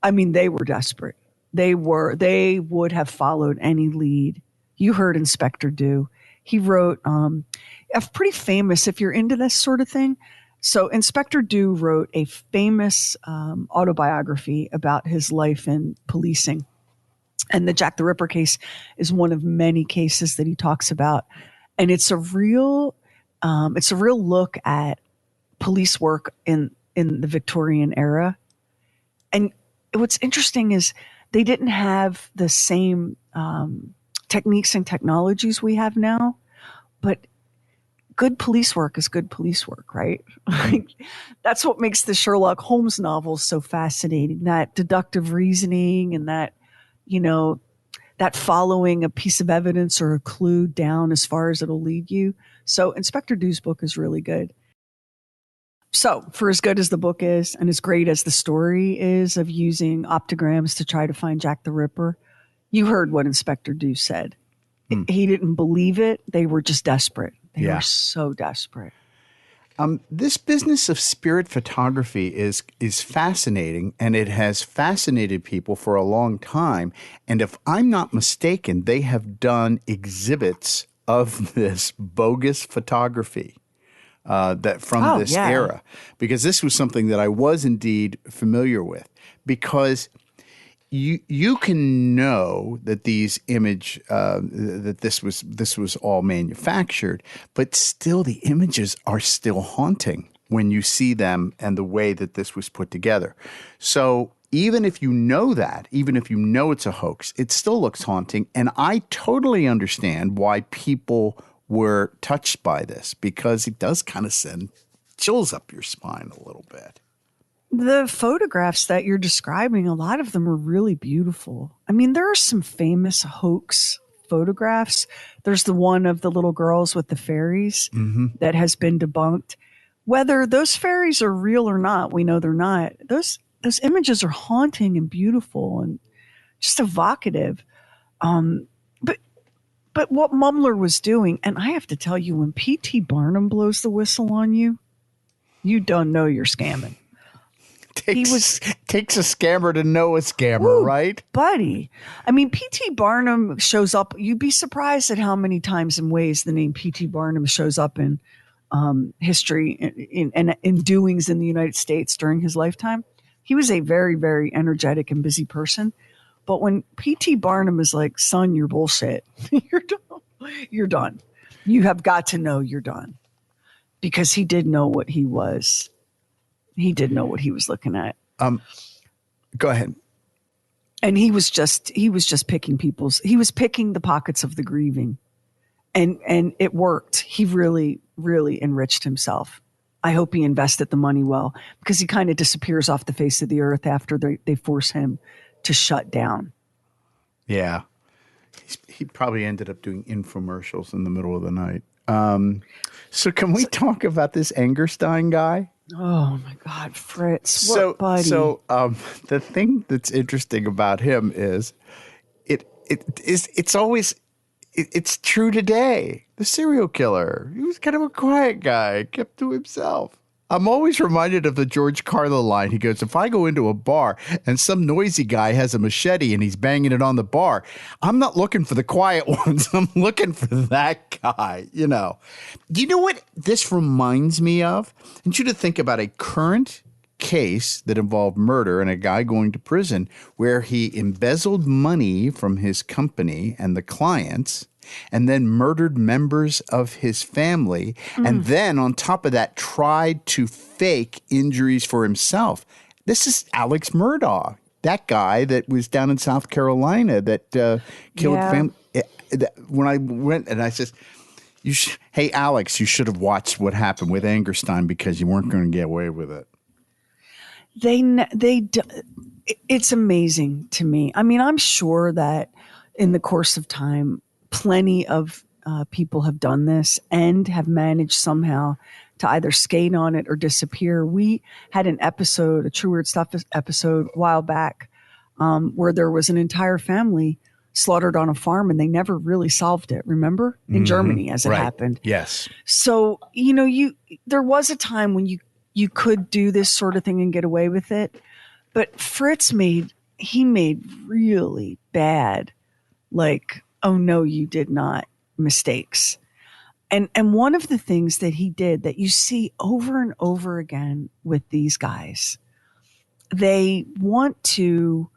I mean, they were desperate. They would have followed any lead. You heard Inspector Dew. He wrote a pretty famous, if you're into this sort of thing. So Inspector Dew wrote a famous autobiography about his life in policing. And the Jack the Ripper case is one of many cases that he talks about. And it's a real look at police work in the Victorian era. And what's interesting is they didn't have the same techniques and technologies we have now, but good police work is good police work, right? Like, that's what makes the Sherlock Holmes novels so fascinating, that deductive reasoning and that, that following a piece of evidence or a clue down as far as it'll lead you. So Inspector Dew's book is really good. So for as good as the book is and as great as the story is of using optograms to try to find Jack the Ripper, you heard what Inspector Dew said. He didn't believe it. They were just desperate. They were so desperate. This business of spirit photography is fascinating, and it has fascinated people for a long time. And if I'm not mistaken, they have done exhibits of this bogus photography this era, because this was something that I was indeed familiar with. Because you can know that these that this was all manufactured, but still the images are still haunting when you see them and the way that this was put together. So even if you know that, even if you know it's a hoax, it still looks haunting. And I totally understand why people were touched by this, because it does kind of send chills up your spine a little bit. The photographs that you're describing, a lot of them are really beautiful. I mean, there are some famous hoax photographs. There's the one of the little girls with the fairies that has been debunked. Whether those fairies are real or not, we know they're not. Those images are haunting and beautiful and just evocative. But what Mumler was doing, and I have to tell you, when P.T. Barnum blows the whistle on you, you don't know you're scamming. Takes a scammer to know a scammer, right? Buddy. I mean, P.T. Barnum shows up. You'd be surprised at how many times and ways the name P.T. Barnum shows up in history and in doings in the United States during his lifetime. He was a very, very energetic and busy person. But when P.T. Barnum is like, son, you're bullshit, you're done. You're done. You have got to know you're done. Because he did know what he was. He did know what he was looking at. Go ahead. And he was just picking he was picking the pockets of the grieving. And it worked. He really, really enriched himself. I hope he invested the money well, because he kind of disappears off the face of the earth after they force him to shut down. Yeah. He probably ended up doing infomercials in the middle of the night. So can we talk about this Angerstein guy? Oh my God, Fritz! What buddy? So the thing that's interesting about him is it's true today. The serial killer, he was kind of a quiet guy, kept to himself. I'm always reminded of the George Carlin line. He goes, if I go into a bar and some noisy guy has a machete and he's banging it on the bar, I'm not looking for the quiet ones. I'm looking for that guy, Do you know what this reminds me of? I want you to think about a current case that involved murder and a guy going to prison where he embezzled money from his company and the clients and then murdered members of his family, and then on top of that tried to fake injuries for himself. This is Alex Murdaugh, that guy that was down in South Carolina that killed family. When I went and I said, hey, Alex, you should have watched what happened with Angerstein because you weren't going to get away with it. It's amazing to me. I mean, I'm sure that in the course of time, plenty of people have done this and have managed somehow to either skate on it or disappear. We had an episode, a True Weird Stuff episode a while back, where there was an entire family slaughtered on a farm, and they never really solved it. Remember, in Germany as it happened. Yes. So there was a time when you could do this sort of thing and get away with it, but Fritz made really bad, like, oh no, you did not, mistakes. And one of the things that he did that you see over and over again with these guys, they want to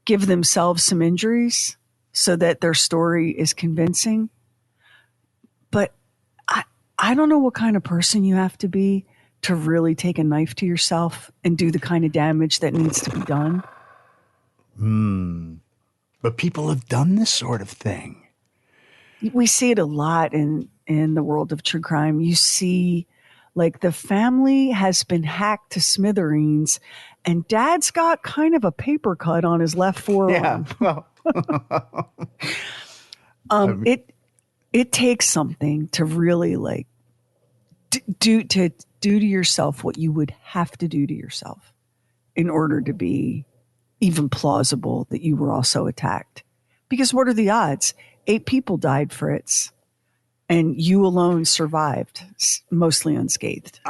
give themselves some injuries so that their story is convincing. But I don't know what kind of person you have to be to really take a knife to yourself and do the kind of damage that needs to be done. But people have done this sort of thing. We see it a lot in the world of true crime. You see, like, the family has been hacked to smithereens, and dad's got kind of a paper cut on his left forearm. Yeah. Well, It takes something to really, like, do to yourself what you would have to do to yourself in order to be even plausible that you were also attacked. Because what are the odds? 8 people died, Fritz, and you alone survived, mostly unscathed.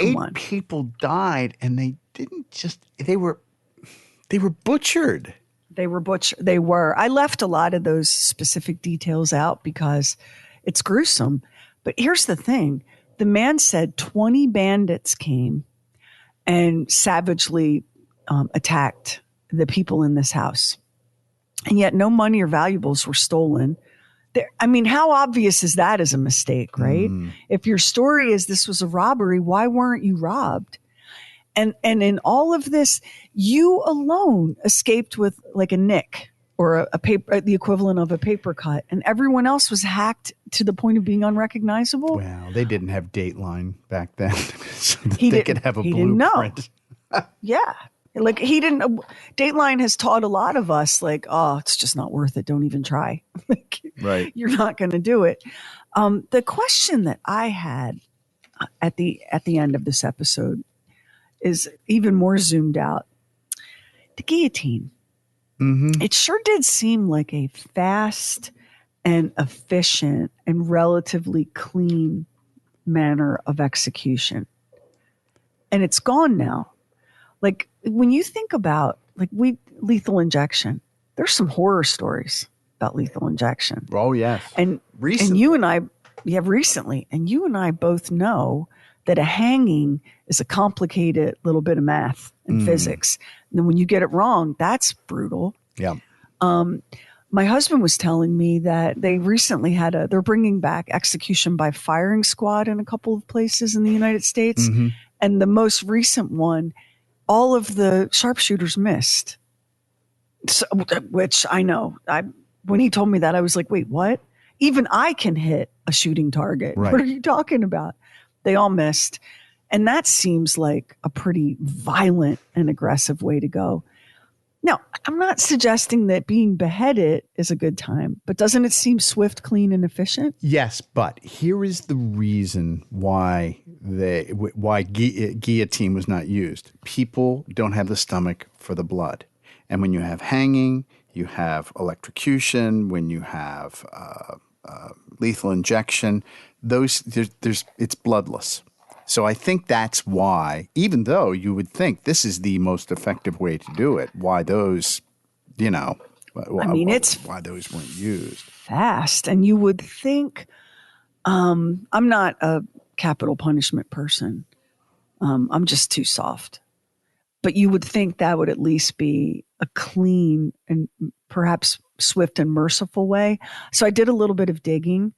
8 people died, and they didn't just, they were butchered. They were butchered. They were. I left a lot of those specific details out because it's gruesome. But here's the thing. The man said 20 bandits came and savagely attacked the people in this house. And yet no money or valuables were stolen. I mean, how obvious is that as a mistake, right? If your story is this was a robbery, why weren't you robbed? And in all of this, you alone escaped with like a nick or a paper, the equivalent of a paper cut, and everyone else was hacked to the point of being unrecognizable. Well, they didn't have Dateline back then, so that they could have a blueprint. Didn't know. Yeah. Like, he didn't. Dateline has taught a lot of us, like, oh, it's just not worth it. Don't even try. Like, right. You're not going to do it. The question that I had at the end of this episode is even more zoomed out. The guillotine. Mm-hmm. It sure did seem like a fast and efficient and relatively clean manner of execution. And it's gone now. Like, when you think about, like, lethal injection, there's some horror stories about lethal injection. Oh, yes. And recently. And you and I, recently, and you and I both know that a hanging is a complicated little bit of math and physics. And then when you get it wrong, that's brutal. Yeah. My husband was telling me that they recently they're bringing back execution by firing squad in a couple of places in the United States. Mm-hmm. And the most recent one, all of the sharpshooters missed. So, which I know. When he told me that, I was like, wait, what? Even I can hit a shooting target. Right. What are you talking about? They all missed. And that seems like a pretty violent and aggressive way to go. Now, I'm not suggesting that being beheaded is a good time, but doesn't it seem swift, clean, and efficient? Yes, but here is the reason why guillotine was not used. People don't have the stomach for the blood. And when you have hanging, you have electrocution, when you have lethal injection, it's bloodless. So I think that's why, even though you would think this is the most effective way to do it, why those, why those weren't used. Fast. And you would think, I'm not a capital punishment person. I'm just too soft. But you would think that would at least be a clean and perhaps swift and merciful way. So I did a little bit of digging.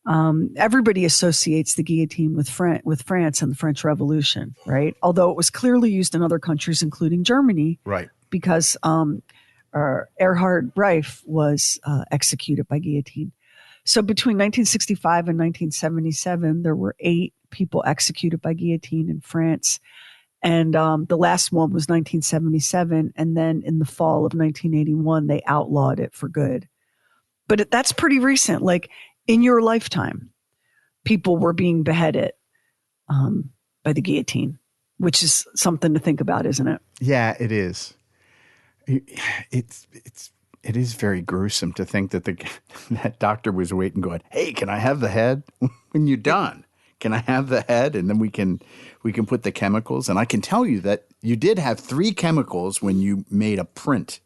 Everybody associates the guillotine with France and the French Revolution, right? Although it was clearly used in other countries, including Germany, right? Because Erhard Reif was executed by guillotine. So between 1965 and 1977, there were 8 people executed by guillotine in France, and the last one was 1977. And then in the fall of 1981, they outlawed it for good. But that's pretty recent. Like, in your lifetime, people were being beheaded by the guillotine, which is something to think about, isn't it? Yeah, it is. it is very gruesome to think that that doctor was waiting, going, "Hey, can I have the head when you're done? Can I have the head, and then we can put the chemicals?" And I can tell you that you did have 3 chemicals when you made a print.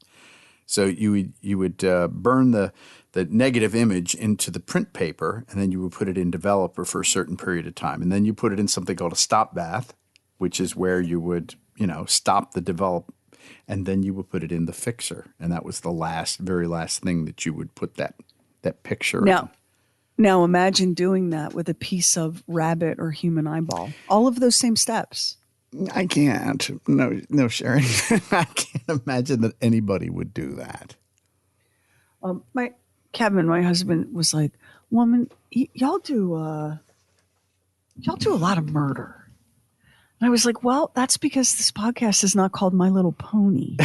So you would burn the negative image into the print paper, and then you would put it in developer for a certain period of time, and then you put it in something called a stop bath, which is where you would stop the develop. And then you would put it in the fixer, and that was the very last thing that you would put that picture in. Now imagine doing that with a piece of rabbit or human eyeball. All of those same steps. I can't. No, Sharon. I can't imagine that anybody would do that. Kevin, my husband, was like, "Woman, y'all do a lot of murder." And I was like, well, that's because this podcast is not called My Little Pony.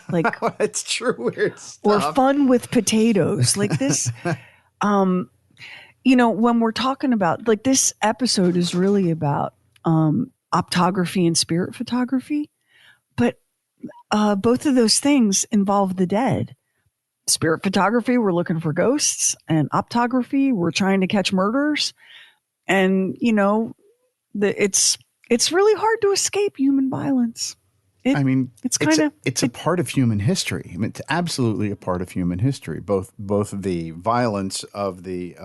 Like, it's true. Weird stuff. Or Fun with Potatoes. Like this, when we're talking about, like, this episode is really about optography and spirit photography. But both of those things involve the dead. Spirit photography, we're looking for ghosts. And optography, we're trying to catch murders. And, it's really hard to escape human violence. It's a part of human history. I mean, it's absolutely a part of human history. Both the violence of the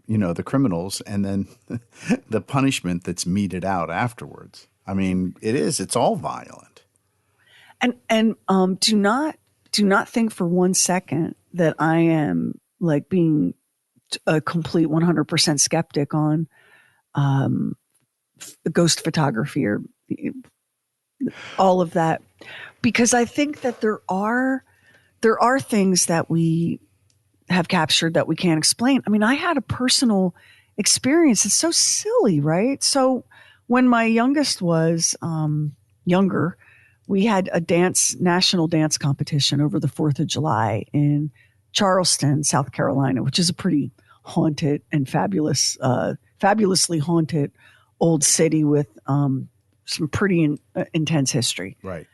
the criminals, and then the punishment that's meted out afterwards. I mean, it's all violent. And do not think for one second that I am like being a complete 100% skeptic on ghost photography or all of that, because I think that there are things that we have captured that we can't explain. I mean, I had a personal experience. It's so silly, right? So when my youngest was younger, we had a national dance competition over the 4th of July in Charleston, South Carolina, which is a pretty haunted and fabulously haunted old city with some pretty intense history. Right.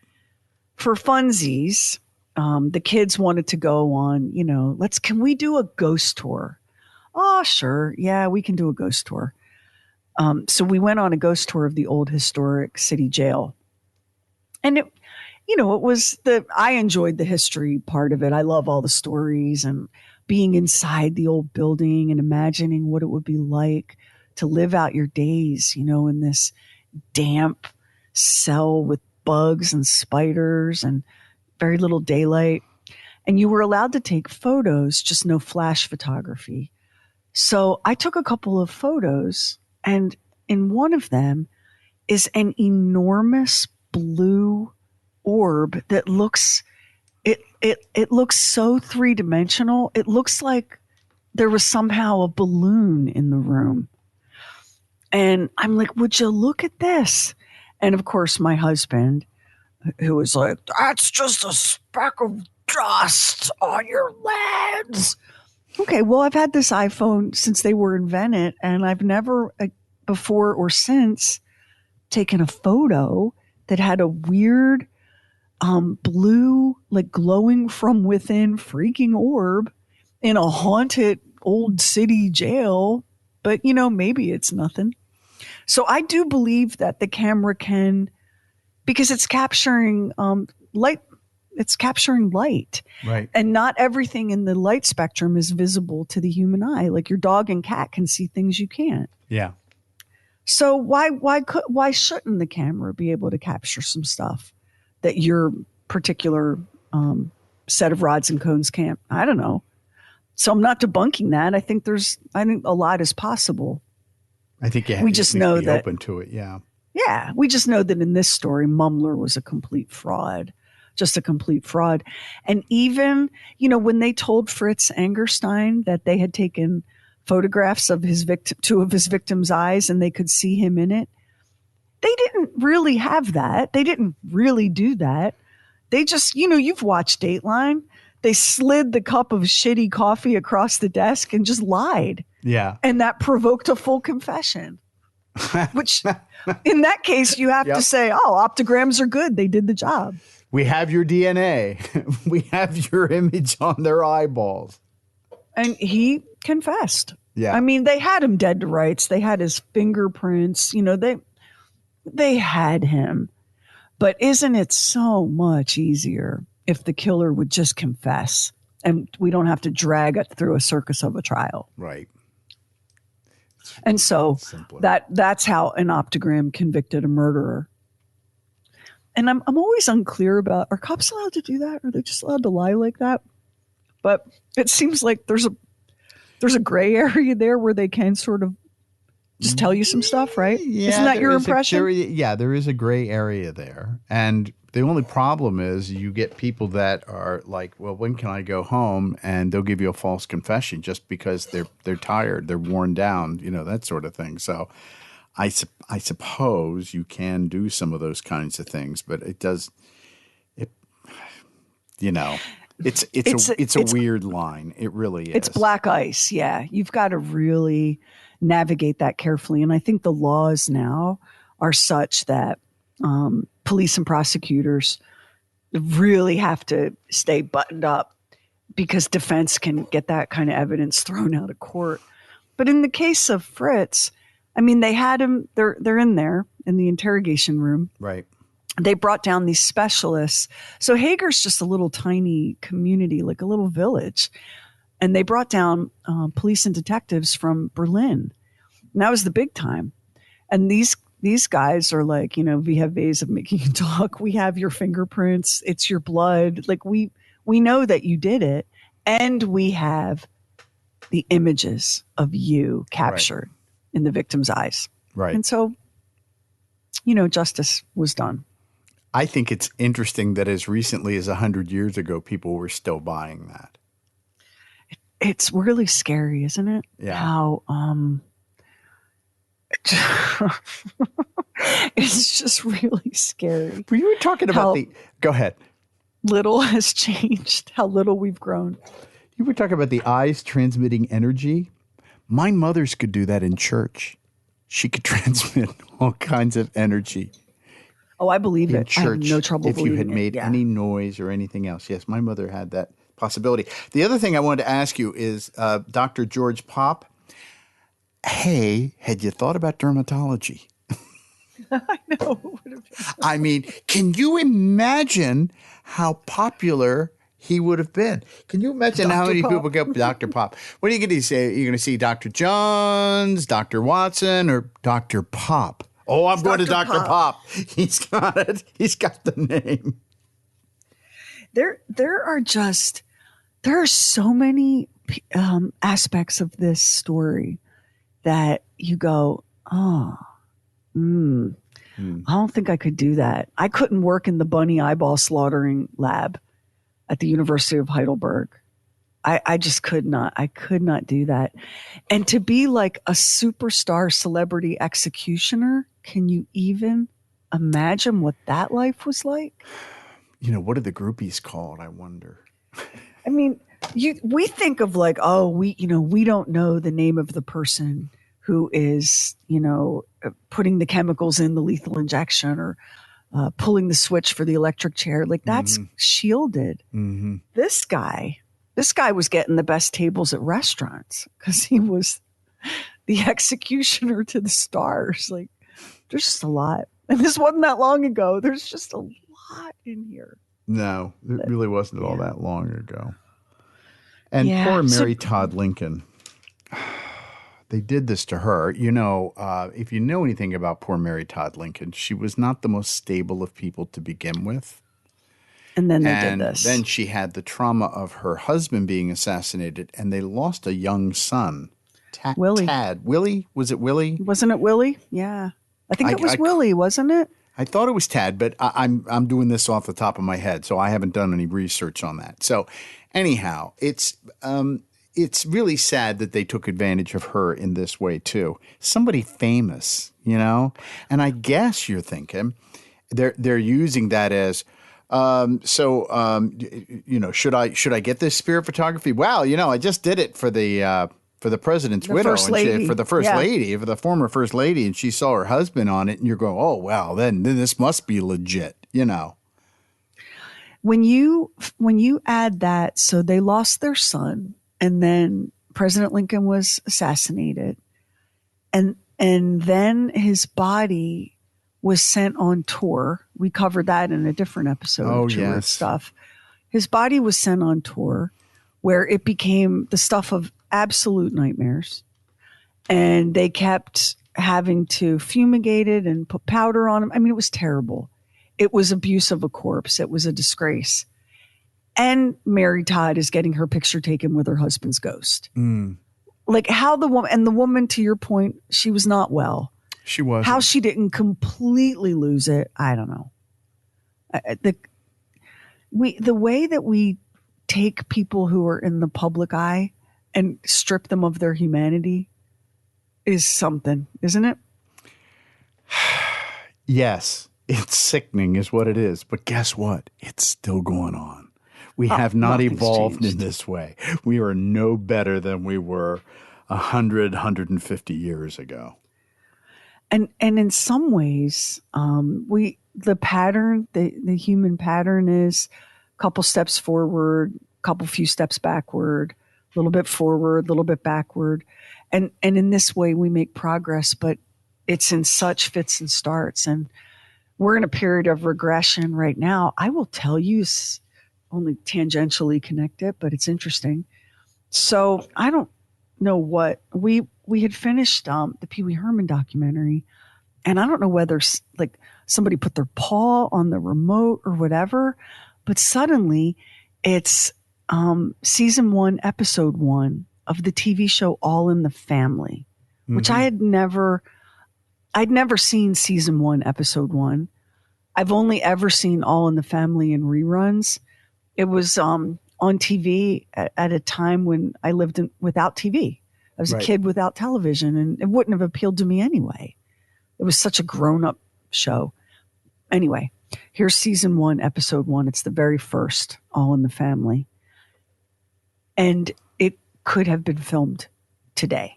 For funsies, the kids wanted to go on, can we do a ghost tour? Oh, sure. Yeah, we can do a ghost tour. So we went on a ghost tour of the old historic city jail. And I enjoyed the history part of it. I love all the stories and being inside the old building and imagining what it would be like to live out your days, in this damp cell with bugs and spiders and very little daylight. And you were allowed to take photos, just no flash photography. So I took a couple of photos, and in one of them is an enormous blue orb that looks so 3-dimensional. It looks like there was somehow a balloon in the room. And I'm like, would you look at this? And of course, my husband, who was like, that's just a speck of dust on your lens. Okay, well, I've had this iPhone since they were invented, and I've never before or since taken a photo that had a weird blue, like glowing from within freaking orb in a haunted old city jail. But, maybe it's nothing. So I do believe that the camera can, because it's capturing light. It's capturing light. Right. And not everything in the light spectrum is visible to the human eye. Like your dog and cat can see things you can't. Yeah. So why shouldn't the camera be able to capture some stuff that your particular set of rods and cones can't? I don't know. So I'm not debunking that. I think a lot is possible. I think we just know that open to it. Yeah. Yeah. We just know that in this story, Mumler was a complete fraud, just a complete fraud. And even, when they told Fritz Angerstein that they had taken photographs of two of his victims' eyes and they could see him in it, they didn't really have that. They didn't really do that. They just, you've watched Dateline. They slid the cup of shitty coffee across the desk and just lied. Yeah. And that provoked a full confession, which in that case, you have to say, oh, optograms are good. They did the job. We have your DNA. We have your image on their eyeballs. And he confessed. Yeah. I mean, they had him dead to rights. They had his fingerprints. You know, they had him. But isn't it so much easier if the killer would just confess and we don't have to drag it through a circus of a trial? Right. And so that's how an optogram convicted a murderer. And I'm always unclear about, are cops allowed to do that? Are they just allowed to lie like that? But it seems like there's a gray area there where they can sort of just tell you some stuff, right? Yeah, isn't that your impression? There is a gray area there. And the only problem is you get people that are like, well, when can I go home? And they'll give you a false confession just because they're tired, they're worn down, you know, that sort of thing. So I suppose you can do some of those kinds of things, but it's a weird line. It really is. It's black ice. Yeah. You've got to really navigate that carefully. And I think the laws now are such that police and prosecutors really have to stay buttoned up because defense can get that kind of evidence thrown out of court. But in the case of Fritz, I mean, they had him, they're in there in the interrogation room. Right. They brought down these specialists. So Hager's just a little tiny community, like a little village. And they brought down police and detectives from Berlin. And that was the big time. And these guys are like, you know, we have ways of making you talk. We have your fingerprints. It's your blood. Like we know that you did it. And we have the images of you captured in the victim's eyes. Right. And so, you know, justice was done. I think it's interesting that as recently as 100 years ago, people were still buying that. It's really scary, isn't it? Yeah. How it's just really scary. But you were talking about go ahead. Little has changed, how little we've grown. You were talking about the eyes transmitting energy. My mother's could do that in church. She could transmit all kinds of energy. Oh, I believe in it. Church, I have no trouble believing if you had made any noise or anything else. Yes, my mother had that possibility. The other thing I wanted to ask you is Dr. George Pop. Hey, had you thought about dermatology? I know. I mean, can you imagine how popular he would have been? Can you imagine how many people go Dr. Pop? What are you going to say? You're going to see Dr. Jones, Dr. Watson, or Dr. Pop? Oh, I'm going to Dr. Pop. He's got it. He's got the name. There are so many aspects of this story that you go, I don't think I could do that. I couldn't work in the bunny eyeball slaughtering lab at the University of Heidelberg. I just could not. I could not do that. And to be like a superstar celebrity executioner, can you even imagine what that life was like? You know, what are the groupies called? I wonder. I mean, we think of like, oh, we don't know the name of the person who is, putting the chemicals in the lethal injection or pulling the switch for the electric chair. Like that's shielded. Mm-hmm. This guy was getting the best tables at restaurants because he was the executioner to the stars. Like there's just a lot. And this wasn't that long ago. There's just a lot in here. No, it really wasn't all that long ago. And poor Mary Todd Lincoln. They did this to her. You know, if you know anything about poor Mary Todd Lincoln, she was not the most stable of people to begin with. And then they did this. Then she had the trauma of her husband being assassinated, and they lost a young son. Willie. Tad. Willie? Was it Willie? Wasn't it Willie? Yeah. I think it was Willie, wasn't it? I thought it was Tad, but I'm doing this off the top of my head, so I haven't done any research on that. So anyhow, it's really sad that they took advantage of her in this way too. Somebody famous, and I guess you're thinking they're using that as should I get this spirit photography? Well, I just did it for the president's widow, for the first lady, for the former first lady, and she saw her husband on it, and you're going, oh, well, then this must be legit, When you add that, so they lost their son, and then President Lincoln was assassinated, and then his body was sent on tour. We covered that in a different episode of True Weird Stuff. His body was sent on tour, where it became the stuff of absolute nightmares, and they kept having to fumigate it and put powder on him. I mean, it was terrible. It was abuse of a corpse. It was a disgrace. And Mary Todd is getting her picture taken with her husband's ghost. Like how the woman, to your point, she was not well. She was. How she didn't completely lose it, I don't know. The way that we take people who are in the public eye and strip them of their humanity is something, isn't it? Yes. It's sickening is what it is. But guess what? It's still going on. We have not evolved in this way. We are no better than we were 100, 150 years ago. And in some ways, the pattern, the human pattern is a couple steps forward, few steps backward, a little bit forward, a little bit backward. And in this way, we make progress, but it's in such fits and starts. And we're in a period of regression right now. I will tell you, it's only tangentially connected, but it's interesting. So I don't know what we had finished the Pee Wee Herman documentary, and I don't know whether like somebody put their paw on the remote or whatever, but suddenly it's season 1, episode 1 of the TV show All in the Family, which I'd never seen season 1, episode 1. I've only ever seen All in the Family in reruns. It was on TV at a time when I lived without TV. I was a kid without television, and it wouldn't have appealed to me anyway. It was such a grown-up show. Anyway, here's season 1, episode 1. It's the very first, All in the Family. And it could have been filmed today.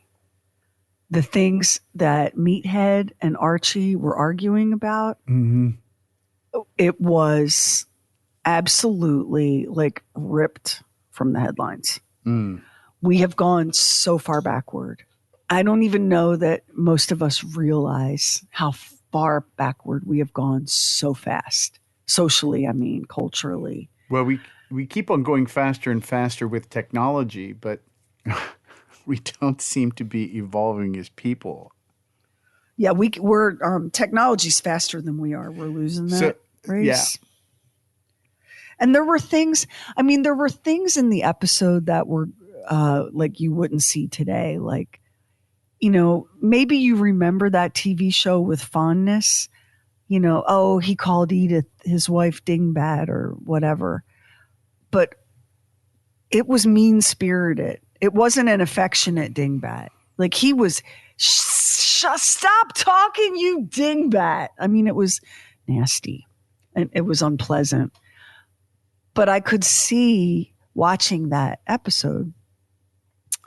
The things that Meathead and Archie were arguing about, it was absolutely like ripped from the headlines. We have gone so far backward. I don't even know that most of us realize how far backward we have gone so fast. Socially, I mean, culturally. Well, we keep on going faster and faster with technology, but we don't seem to be evolving as people. Yeah, we're technology's faster than we are. We're losing that race. Yeah. And there were things in the episode that were like you wouldn't see today. Like, you know, maybe you remember that TV show with fondness. You know, oh, he called Edith, his wife, dingbat or whatever. But it was mean-spirited. It wasn't an affectionate dingbat. Like he was, stop talking, you dingbat. I mean, it was nasty and it was unpleasant. But I could see watching that episode.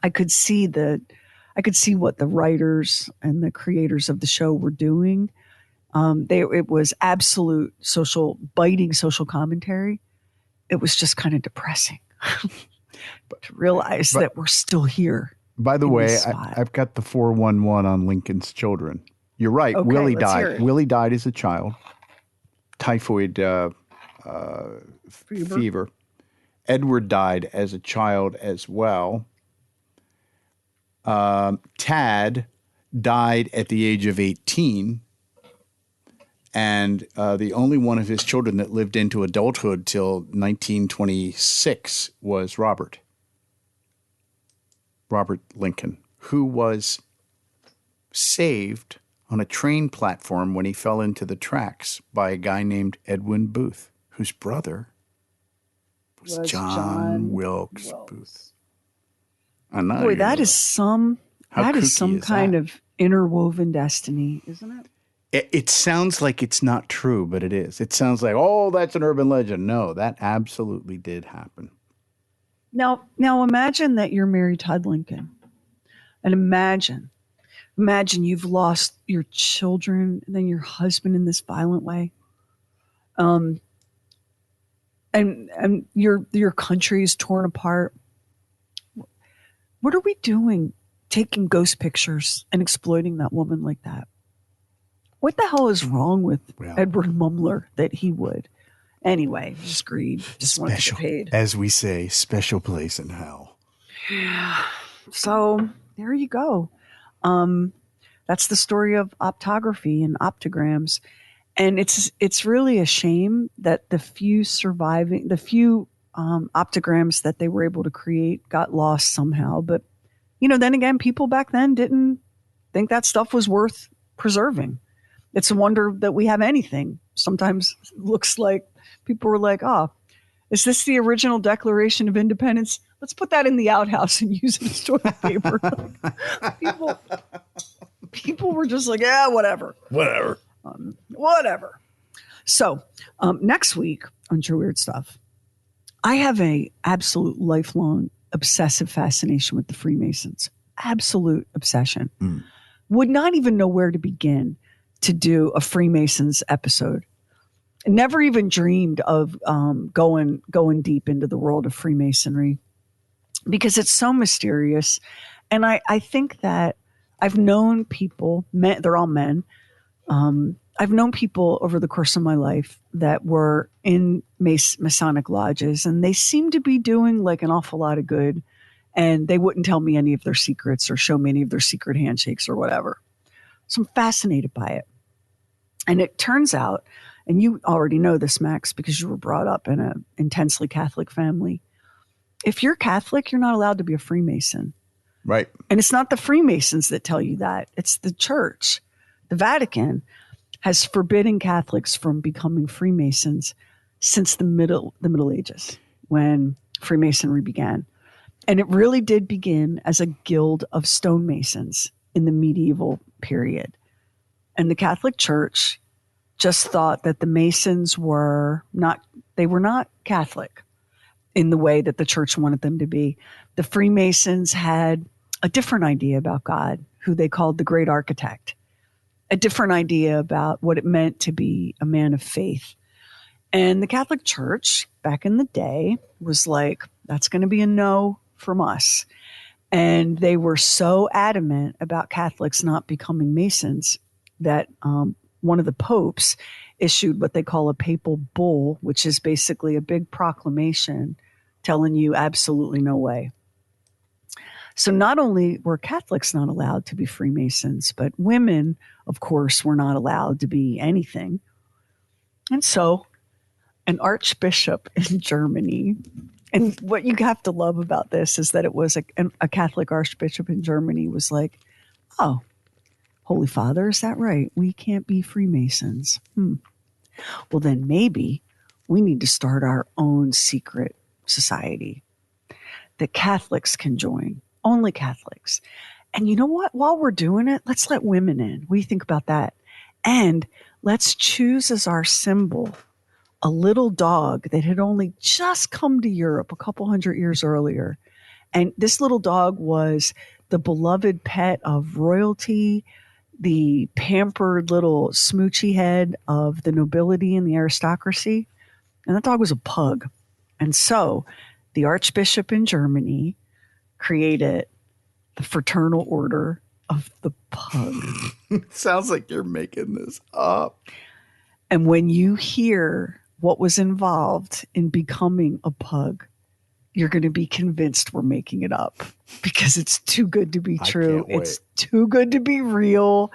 I could see what the writers and the creators of the show were doing. It was absolute biting social commentary. It was just kind of depressing to realize that we're still here. By the way, I've got the 411 on Lincoln's children. You're right. Okay, Willie let's hear died. it. Willie died as a child. Typhoid fever. Edward died as a child as well. Tad died at the age of 18. And the only one of his children that lived into adulthood till 1926 was Robert Lincoln, who was saved on a train platform when he fell into the tracks by a guy named Edwin Booth, whose brother was John Wilkes Booth. Boy, that is some kind of interwoven destiny, isn't it? It sounds like it's not true, but it is. It sounds like, oh, that's an urban legend. No, that absolutely did happen. Now imagine that you're Mary Todd Lincoln. And imagine you've lost your children and then your husband in this violent way. And and your country is torn apart. What are we doing taking ghost pictures and exploiting that woman like that? What the hell is wrong with Edward Mumler that he would? Anyway, just greed. Just want to get paid. As we say, special place in hell. Yeah. So there you go. That's the story of optography and optograms. And it's really a shame that the few optograms that they were able to create got lost somehow. But, then again, people back then didn't think that stuff was worth preserving. It's a wonder that we have anything. Sometimes it looks like people were like, oh, is this the original Declaration of Independence? Let's put that in the outhouse and use it as toilet paper. People were just like, yeah, whatever. Whatever. So next week on True Weird Stuff, I have a absolute lifelong obsessive fascination with the Freemasons. Absolute obsession. Would not even know where to begin to do a Freemasons episode. Never even dreamed of going deep into the world of Freemasonry because it's so mysterious. And I think that I've known people, they're all men. I've known people over the course of my life that were in Masonic lodges, and they seem to be doing like an awful lot of good. And they wouldn't tell me any of their secrets or show me any of their secret handshakes or whatever. So I'm fascinated by it. And it turns out, and you already know this, Max, because you were brought up in an intensely Catholic family. If you're Catholic, you're not allowed to be a Freemason. Right. And it's not the Freemasons that tell you that. It's the church. The Vatican has forbidden Catholics from becoming Freemasons since the Middle Ages, when Freemasonry began. And it really did begin as a guild of stonemasons in the medieval period. And the Catholic Church just thought that the Masons were not Catholic in the way that the church wanted them to be. The Freemasons had a different idea about God, who they called the Great Architect, a different idea about what it meant to be a man of faith. And the Catholic Church back in the day was like, that's going to be a no from us. And they were so adamant about Catholics not becoming Masons that one of the popes issued what they call a papal bull, which is basically a big proclamation telling you absolutely no way. So not only were Catholics not allowed to be Freemasons, but women, of course, were not allowed to be anything. And so an archbishop in Germany, and what you have to love about this is that it was a Catholic archbishop in Germany was like, oh, Holy Father, is that right? We can't be Freemasons. Well, then maybe we need to start our own secret society that Catholics can join, only Catholics. And you know what? While we're doing it, let's let women in. What do you think about that? And let's choose as our symbol a little dog that had only just come to Europe a couple hundred years earlier. And this little dog was the beloved pet of royalty, the pampered little smoochy head of the nobility and the aristocracy. And that dog was a pug. And so the archbishop in Germany created the Fraternal Order of the Pug. Sounds like you're making this up. And when you hear what was involved in becoming a pug, you're going to be convinced we're making it up because it's too good to be true. It's too good to be real.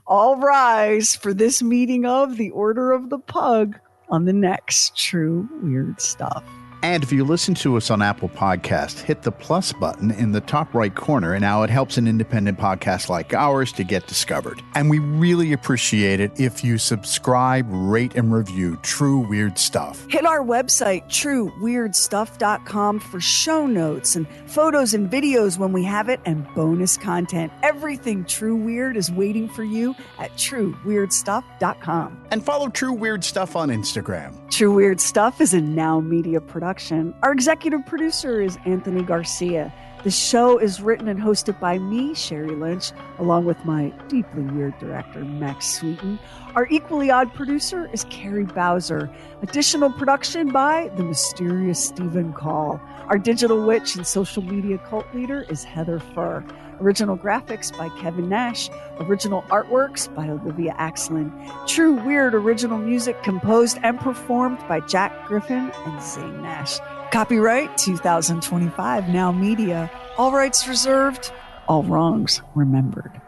All rise for this meeting of the Order of the Pug on the next True Weird Stuff. And if you listen to us on Apple Podcasts, hit the plus button in the top right corner, and now it helps an independent podcast like ours to get discovered. And we really appreciate it if you subscribe, rate, and review True Weird Stuff. Hit our website, trueweirdstuff.com, for show notes and photos and videos when we have it, and bonus content. Everything True Weird is waiting for you at trueweirdstuff.com. And follow True Weird Stuff on Instagram. True Weird Stuff is a Now Media production. Our executive producer is Anthony Garcia. The show is written and hosted by me, Sherry Lynch, along with my deeply weird director, Max Sweeten. Our equally odd producer is Carrie Bowser. Additional production by the mysterious Stephen Call. Our digital witch and social media cult leader is Heather Furr. Original graphics by Kevin Nash. Original artworks by Olivia Axlin. True weird original music composed and performed by Jack Griffin and Zane Nash. Copyright 2025 Now Media. All rights reserved. All wrongs remembered.